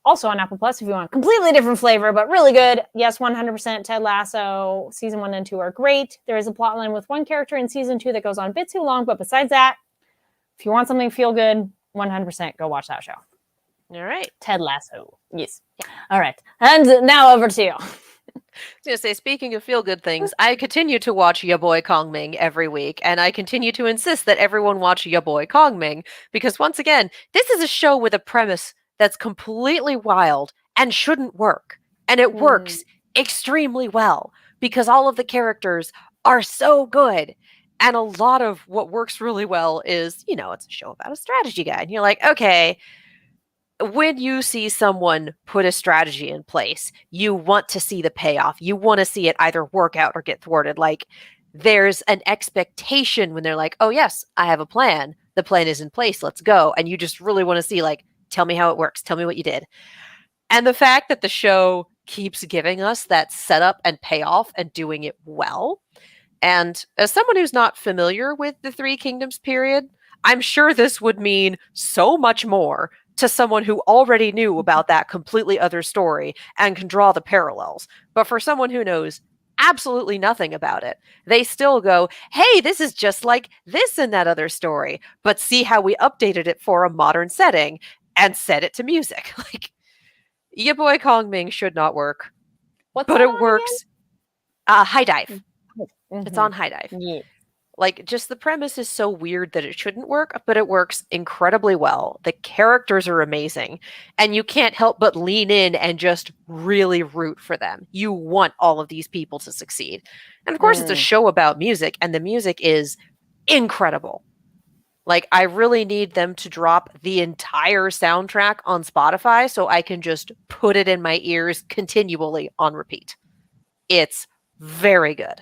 also on Apple Plus if you want a completely different flavor, but really good. Yes, 100% Ted Lasso. Season 1 and 2 are great. There is a plot line with one character in season 2 that goes on a bit too long, but besides that, if you want something feel good, 100% go watch that show. All right. Ted Lasso. Yes. All right. And now over to you. I was going to say, speaking of feel-good things, I continue to watch Ya Boy Kongming every week, and I continue to insist that everyone watch Ya Boy Kongming, because once again, this is a show with a premise that's completely wild and shouldn't work. And it works extremely well, because all of the characters are so good. And a lot of what works really well is, it's a show about a strategy guide. And you're like, okay, when you see someone put a strategy in place, you want to see the payoff. You want to see it either work out or get thwarted. Like, there's an expectation when they're like, oh, yes, I have a plan. The plan is in place. Let's go. And you just really want to see, like, tell me how it works. Tell me what you did. And the fact that the show keeps giving us that setup and payoff and doing it well. And as someone who's not familiar with the Three Kingdoms period, I'm sure this would mean so much more to someone who already knew about that completely other story and can draw the parallels. But for someone who knows absolutely nothing about it, they still go, hey, this is just like this in that other story, but see how we updated it for a modern setting and set it to music. Like, Ya Boy Kongming should not work, What's but that it on works. High Dive. again? It's on High Dive. Yeah. Like, just the premise is so weird that it shouldn't work, but it works incredibly well. The characters are amazing, and you can't help but lean in and just really root for them. You want all of these people to succeed. And of course, it's a show about music, and the music is incredible. Like, I really need them to drop the entire soundtrack on Spotify so I can just put it in my ears continually on repeat. It's very good.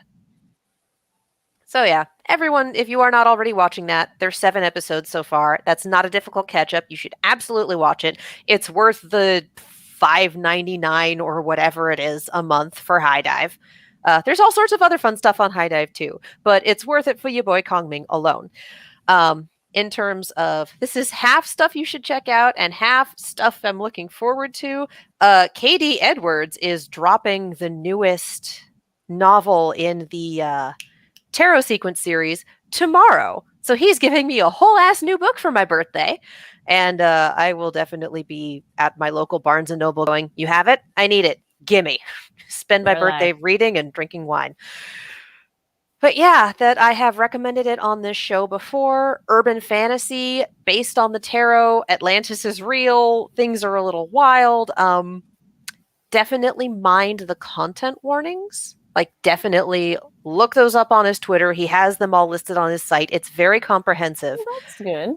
So yeah, everyone, if you are not already watching that, there's 7 episodes so far. That's not a difficult catch up. You should absolutely watch it. It's worth the $5.99 or whatever it is a month for High Dive. There's all sorts of other fun stuff on High Dive too, but it's worth it for your boy Kongming alone. In terms of, this is half stuff you should check out and half stuff I'm looking forward to. Katie Edwards is dropping the newest novel in the Tarot Sequence series tomorrow. So he's giving me a whole ass new book for my birthday. And I will definitely be at my local Barnes & Noble going, you have it? I need it. Gimme. Spend my birthday reading and drinking wine. But yeah, that I have recommended it on this show before. Urban fantasy, based on the tarot. Atlantis is real. Things are a little wild. Definitely mind the content warnings. Like, definitely look those up on his Twitter. He has them all listed on his site. It's very comprehensive. That's good.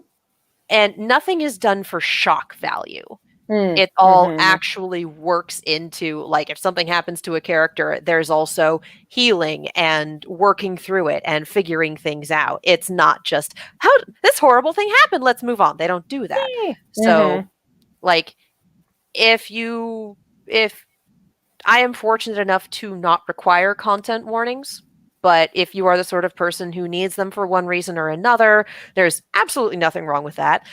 And nothing is done for shock value. It all actually works into, like, if something happens to a character, there's also healing and working through it and figuring things out. It's not just, how this horrible thing happened, let's move on. They don't do that. So, like, if I am fortunate enough to not require content warnings, but if you are the sort of person who needs them for one reason or another, there's absolutely nothing wrong with that.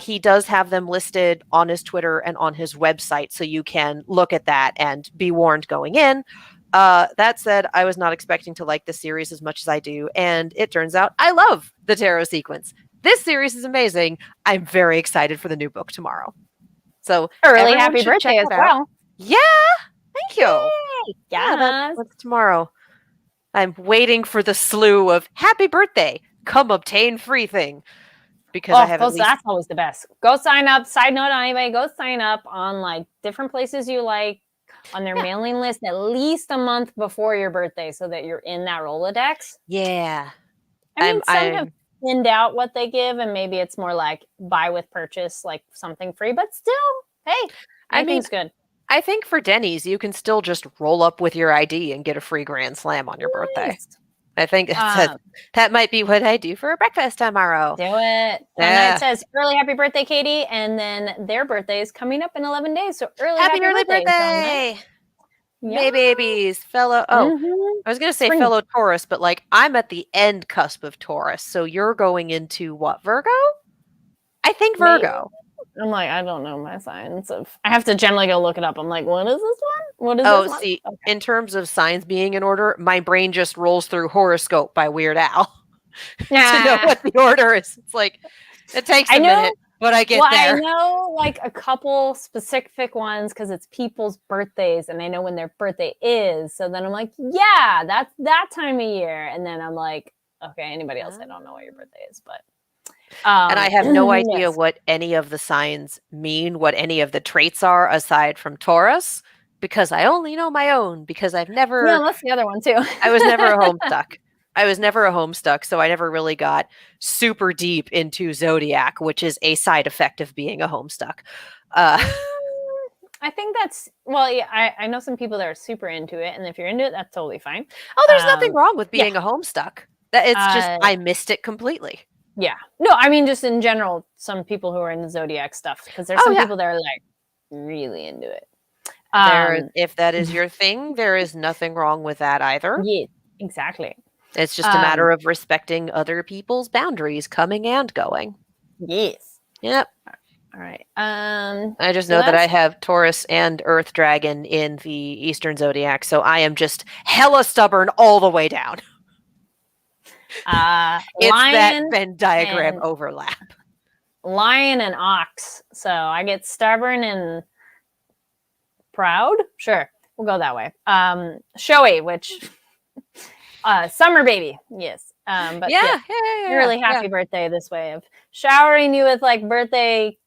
He does have them listed on his Twitter and on his website, so you can look at that and be warned going in. That said, I was not expecting to like this series as much as I do, and it turns out I love the Tarot Sequence. This series is amazing. I'm very excited for the new book tomorrow. So early happy birthday as well. Yeah, thank you. Yeah, that's tomorrow. I'm waiting for the slew of happy birthday, come obtain free thing. Because I have that's always the best. Go sign up. Side note on anybody, go sign up on like different places you like on their mailing list at least a month before your birthday so that you're in that Rolodex. Yeah. I mean, some have thinned out what they give, and maybe it's more like buy with purchase, like something free, but still, hey, anything's good. I think for Denny's, you can still just roll up with your ID and get a free Grand Slam on your birthday. I think that might be what I do for a breakfast tomorrow. Do it. And it says, early happy birthday, Katie. And then their birthday is coming up in 11 days. So happy birthday. May babies, fellow. I was going to say fellow Taurus, but like I'm at the end cusp of Taurus. So you're going into what, Virgo? I think Virgo. I'm like, I don't know my signs. I have to generally go look it up. I'm like, what is this one? What is this one? See, in terms of signs being in order, my brain just rolls through Horoscope by Weird Al to know what the order is. It's like, it takes a minute, but I get there. I know like a couple specific ones because it's people's birthdays and I know when their birthday is. So then I'm like, yeah, that's that time of year. And then I'm like, okay, anybody else, I don't know what your birthday is, but. And I have no idea what any of the signs mean, what any of the traits are aside from Taurus, because I only know my own, because I've never... Yeah, that's the other one too. I was never a homestuck, so I never really got super deep into Zodiac, which is a side effect of being a homestuck. I think that's... Well, yeah, I know some people that are super into it, and if you're into it, that's totally fine. Oh, there's nothing wrong with being a homestuck. It's just, I missed it completely. Yeah. No, I mean, just in general, some people who are in the Zodiac stuff, because there's some people that are like really into it. If that is your thing, there is nothing wrong with that either. Yeah, exactly. It's just a matter of respecting other people's boundaries coming and going. Yes. Yep. All right. I just know that I have Taurus and Earth Dragon in the Eastern Zodiac, so I am just hella stubborn all the way down. It's that Venn diagram overlap. Lion and ox. So I get stubborn and proud. Sure, we'll go that way. Showy, which summer baby. Yes. But really happy birthday this way of showering you with like birthday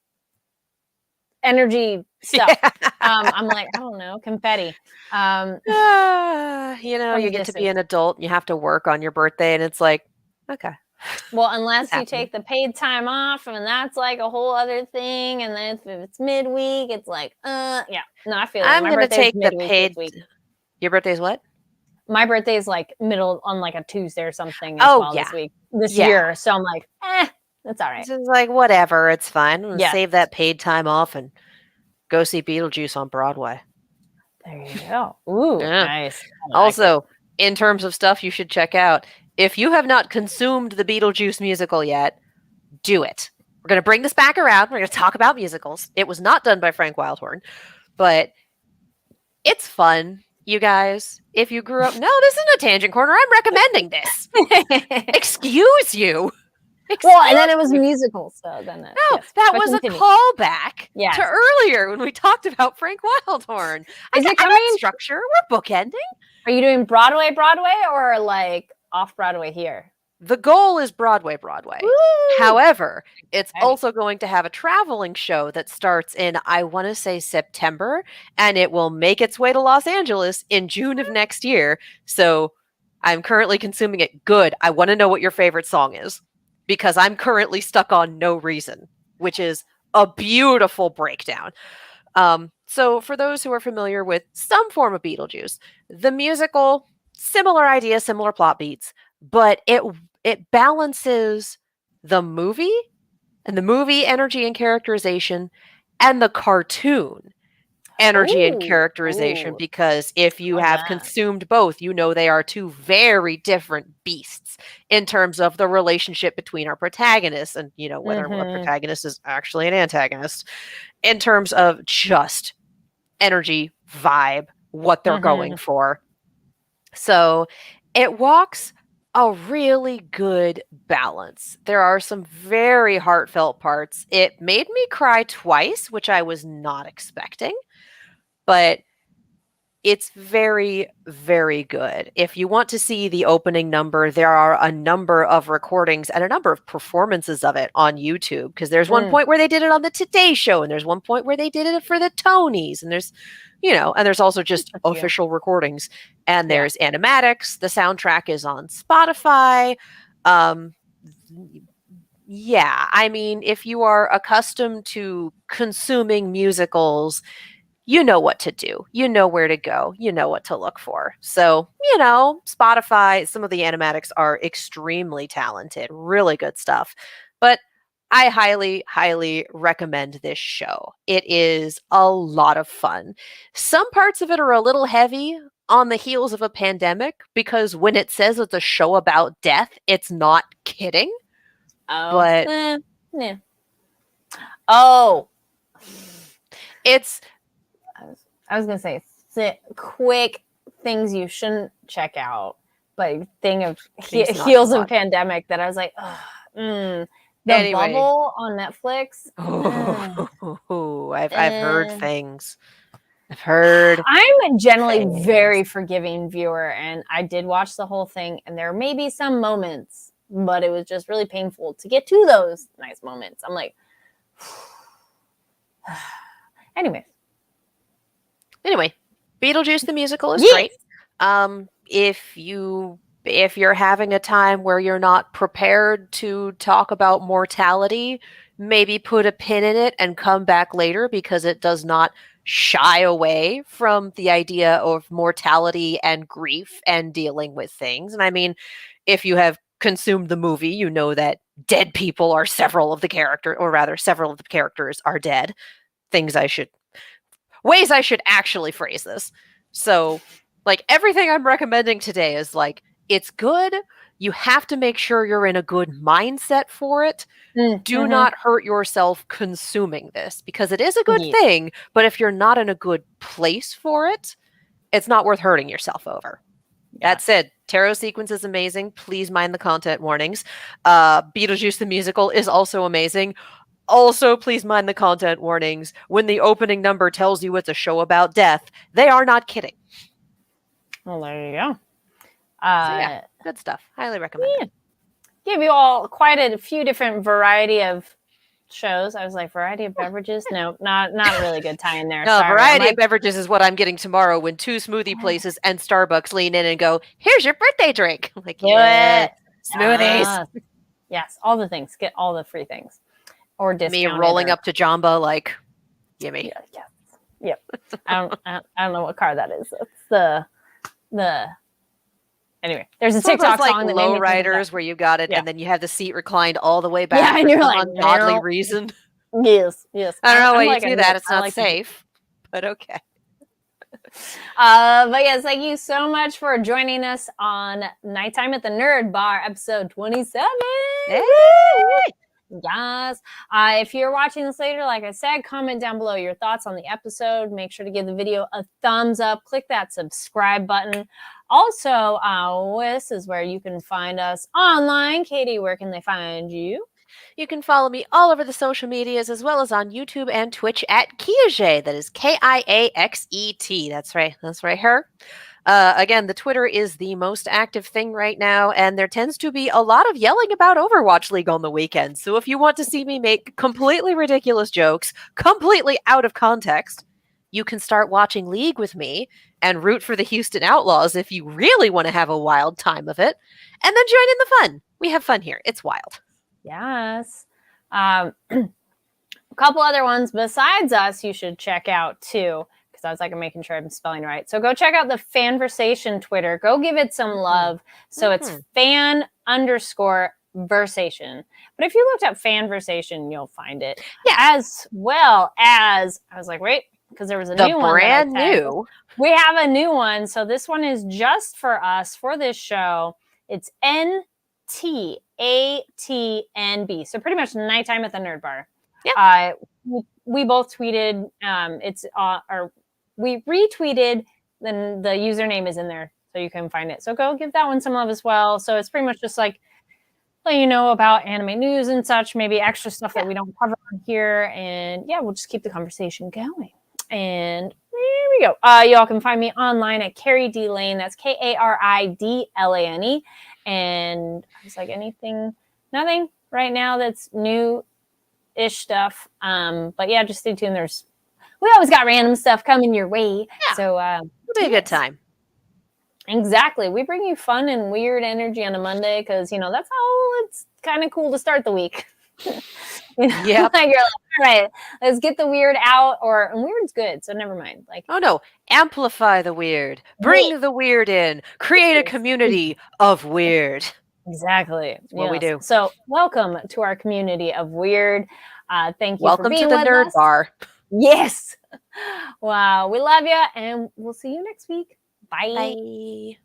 energy stuff. I'm like, I don't know, confetti. You get to be an adult and you have to work on your birthday and it's like, okay, Well, unless you happening. take the paid time off, and that's like a whole other thing. And then if it's midweek, it's like, yeah. No, I feel you. I'm My gonna birthday's take the midweek this paid. week. Your birthday's what? My birthday's like middle on like a Tuesday or something as Oh well yeah, this yeah. year. So I'm like, that's all right. This is like whatever. It's fine. I'm gonna Yes. save that paid time off and go see Beetlejuice on Broadway. There you go. Ooh, Yeah. nice. I like it. Also, in terms of stuff you should check out, if you have not consumed the Beetlejuice musical yet, do it. We're going to bring this back around. We're going to talk about musicals. It was not done by Frank Wildhorn, but it's fun, you guys. If you grew up, no, this isn't a tangent corner. I'm recommending this. Excuse you. Well, and then it was musical, so then No, yes. that But was continue. a callback Yes. to earlier when we talked about Frank Wildhorn. Is it I coming? got structure. We're bookending. Are you doing Broadway, or like off Broadway here? The goal is Broadway. Woo! However, it's Exciting. also going to have a traveling show that starts in, I want to say, September, and it will make its way to Los Angeles in June of next year. So I'm currently consuming it. Good. I want to know what your favorite song is, because I'm currently stuck on No Reason, which is a beautiful breakdown. So for those who are familiar with some form of Beetlejuice, the musical, similar idea, similar plot beats, but it balances the movie and the movie energy and characterization and the cartoon energy and characterization, because if you have consumed both, you know they are two very different beasts in terms of the relationship between our protagonists and, you know, whether a protagonist is actually an antagonist, in terms of just energy, vibe, what they're going for. So it walks a really good balance. There are some very heartfelt parts. It made me cry twice, which I was not expecting, but it's very, very good. If you want to see the opening number, there are a number of recordings and a number of performances of it on YouTube, because there's one point where they did it on the Today Show, and there's one point where they did it for the Tonys, and there's, you know, and there's also just official recordings, and there's animatics. The soundtrack is on Spotify. Yeah, I mean, if you are accustomed to consuming musicals, you know what to do. You know where to go. You know what to look for. So, you know, Spotify, some of the animatics are extremely talented, really good stuff. But I highly, highly recommend this show. It is a lot of fun. Some parts of it are a little heavy on the heels of a pandemic, because when it says it's a show about death, it's not kidding. Oh, But yeah. Oh, it's, I was gonna say quick things you shouldn't check out, but thing of heels of pandemic that I was like, the Bubble on Netflix. I've heard things. I've heard. I'm generally very forgiving viewer, and I did watch the whole thing, and there may be some moments, but it was just really painful to get to those nice moments. I'm like, anyway, Beetlejuice the musical is great. If you're having a time where you're not prepared to talk about mortality, maybe put a pin in it and come back later, because it does not shy away from the idea of mortality and grief and dealing with things. And I mean, if you have consumed the movie, you know that dead people are several of the characters are dead. Ways I should actually phrase this. So, like, everything I'm recommending today is like, it's good. You have to make sure you're in a good mindset for it. Do not hurt yourself consuming this, because it is a good thing, but if you're not in a good place for it, it's not worth hurting yourself over. That said, Tarot Sequence is amazing. Please mind the content warnings. Beetlejuice the musical is also amazing. Also, please mind the content warnings. When the opening number tells you it's a show about death, they are not kidding. Well, there you go. So yeah, good stuff. Highly recommend it. Give you all quite a few different variety of shows. I was like, variety of beverages? No, not a really good tie in there. No, variety of beverages is what I'm getting tomorrow when two smoothie places and Starbucks lean in and go, here's your birthday drink. I'm like, yeah, smoothies. Yes, all the things. Get all the free things. Or discounted. Me rolling up to Jamba like, gimme. Yeah, yeah. Yep. I don't know what car that is. It's the anyway. There's a It's one of TikTok those, like, song that made me think of that. lowriders where you got it Yeah. and then you have the seat reclined all the way back Yeah, and for you're some like, ungodly no. reason. Yes, yes. I don't know why I'm you like a do that. nerd. It's I not like to do- safe, but okay. But yes, thank you so much for joining us on Nighttime at the Nerd Bar, episode 27. Hey! Yes. If you're watching this later, like I said, comment down below your thoughts on the episode. Make sure to give the video a thumbs up. Click that subscribe button. Also, this is where you can find us online. Katie, where can they find you? You can follow me all over the social medias as well as on YouTube and Twitch at Kiaxet. That is Kiaxet. That's right. That's right, her. Again, the Twitter is the most active thing right now, and there tends to be a lot of yelling about Overwatch League on the weekend. So if you want to see me make completely ridiculous jokes, completely out of context, you can start watching League with me and root for the Houston Outlaws if you really want to have a wild time of it, and then join in the fun. We have fun here. It's wild. Yes. A couple other ones besides us you should check out too, because I was like, I'm making sure I'm spelling right. So go check out the Fanversation Twitter. Go give it some love. So it's fan_versation. But if you looked up Fanversation, you'll find it. Yeah. As well as, I was like, wait, because there was a new one. Brand new. We have a new one. So this one is just for us for this show. It's NTATNB. So pretty much Nighttime at the Nerd Bar. Yeah. We both tweeted. Or we retweeted. Then the username is in there, so you can find it. So go give that one some love as well. So it's pretty much just like let you know about anime news and such, maybe extra stuff that we don't cover on here, and yeah, we'll just keep the conversation going. And there we go. Y'all can find me online at Carrie D Lane. That's KARIDLANE. And I was like, nothing right now that's new-ish stuff. But yeah, just stay tuned. We always got random stuff coming your way. Yeah. So it'll be a good time. Exactly. We bring you fun and weird energy on a Monday because, that's how it's kind of cool to start the week. Yeah. Like you're like, all right, let's get the weird out, and weird's good, so never mind. Like, oh no, amplify the weird, bring the weird in, create a community of weird. Exactly. That's what we do. So welcome to our community of weird. Thank you welcome for being to the with Nerd us. Bar. Yes. Wow. We love you, and we'll see you next week. Bye. Bye.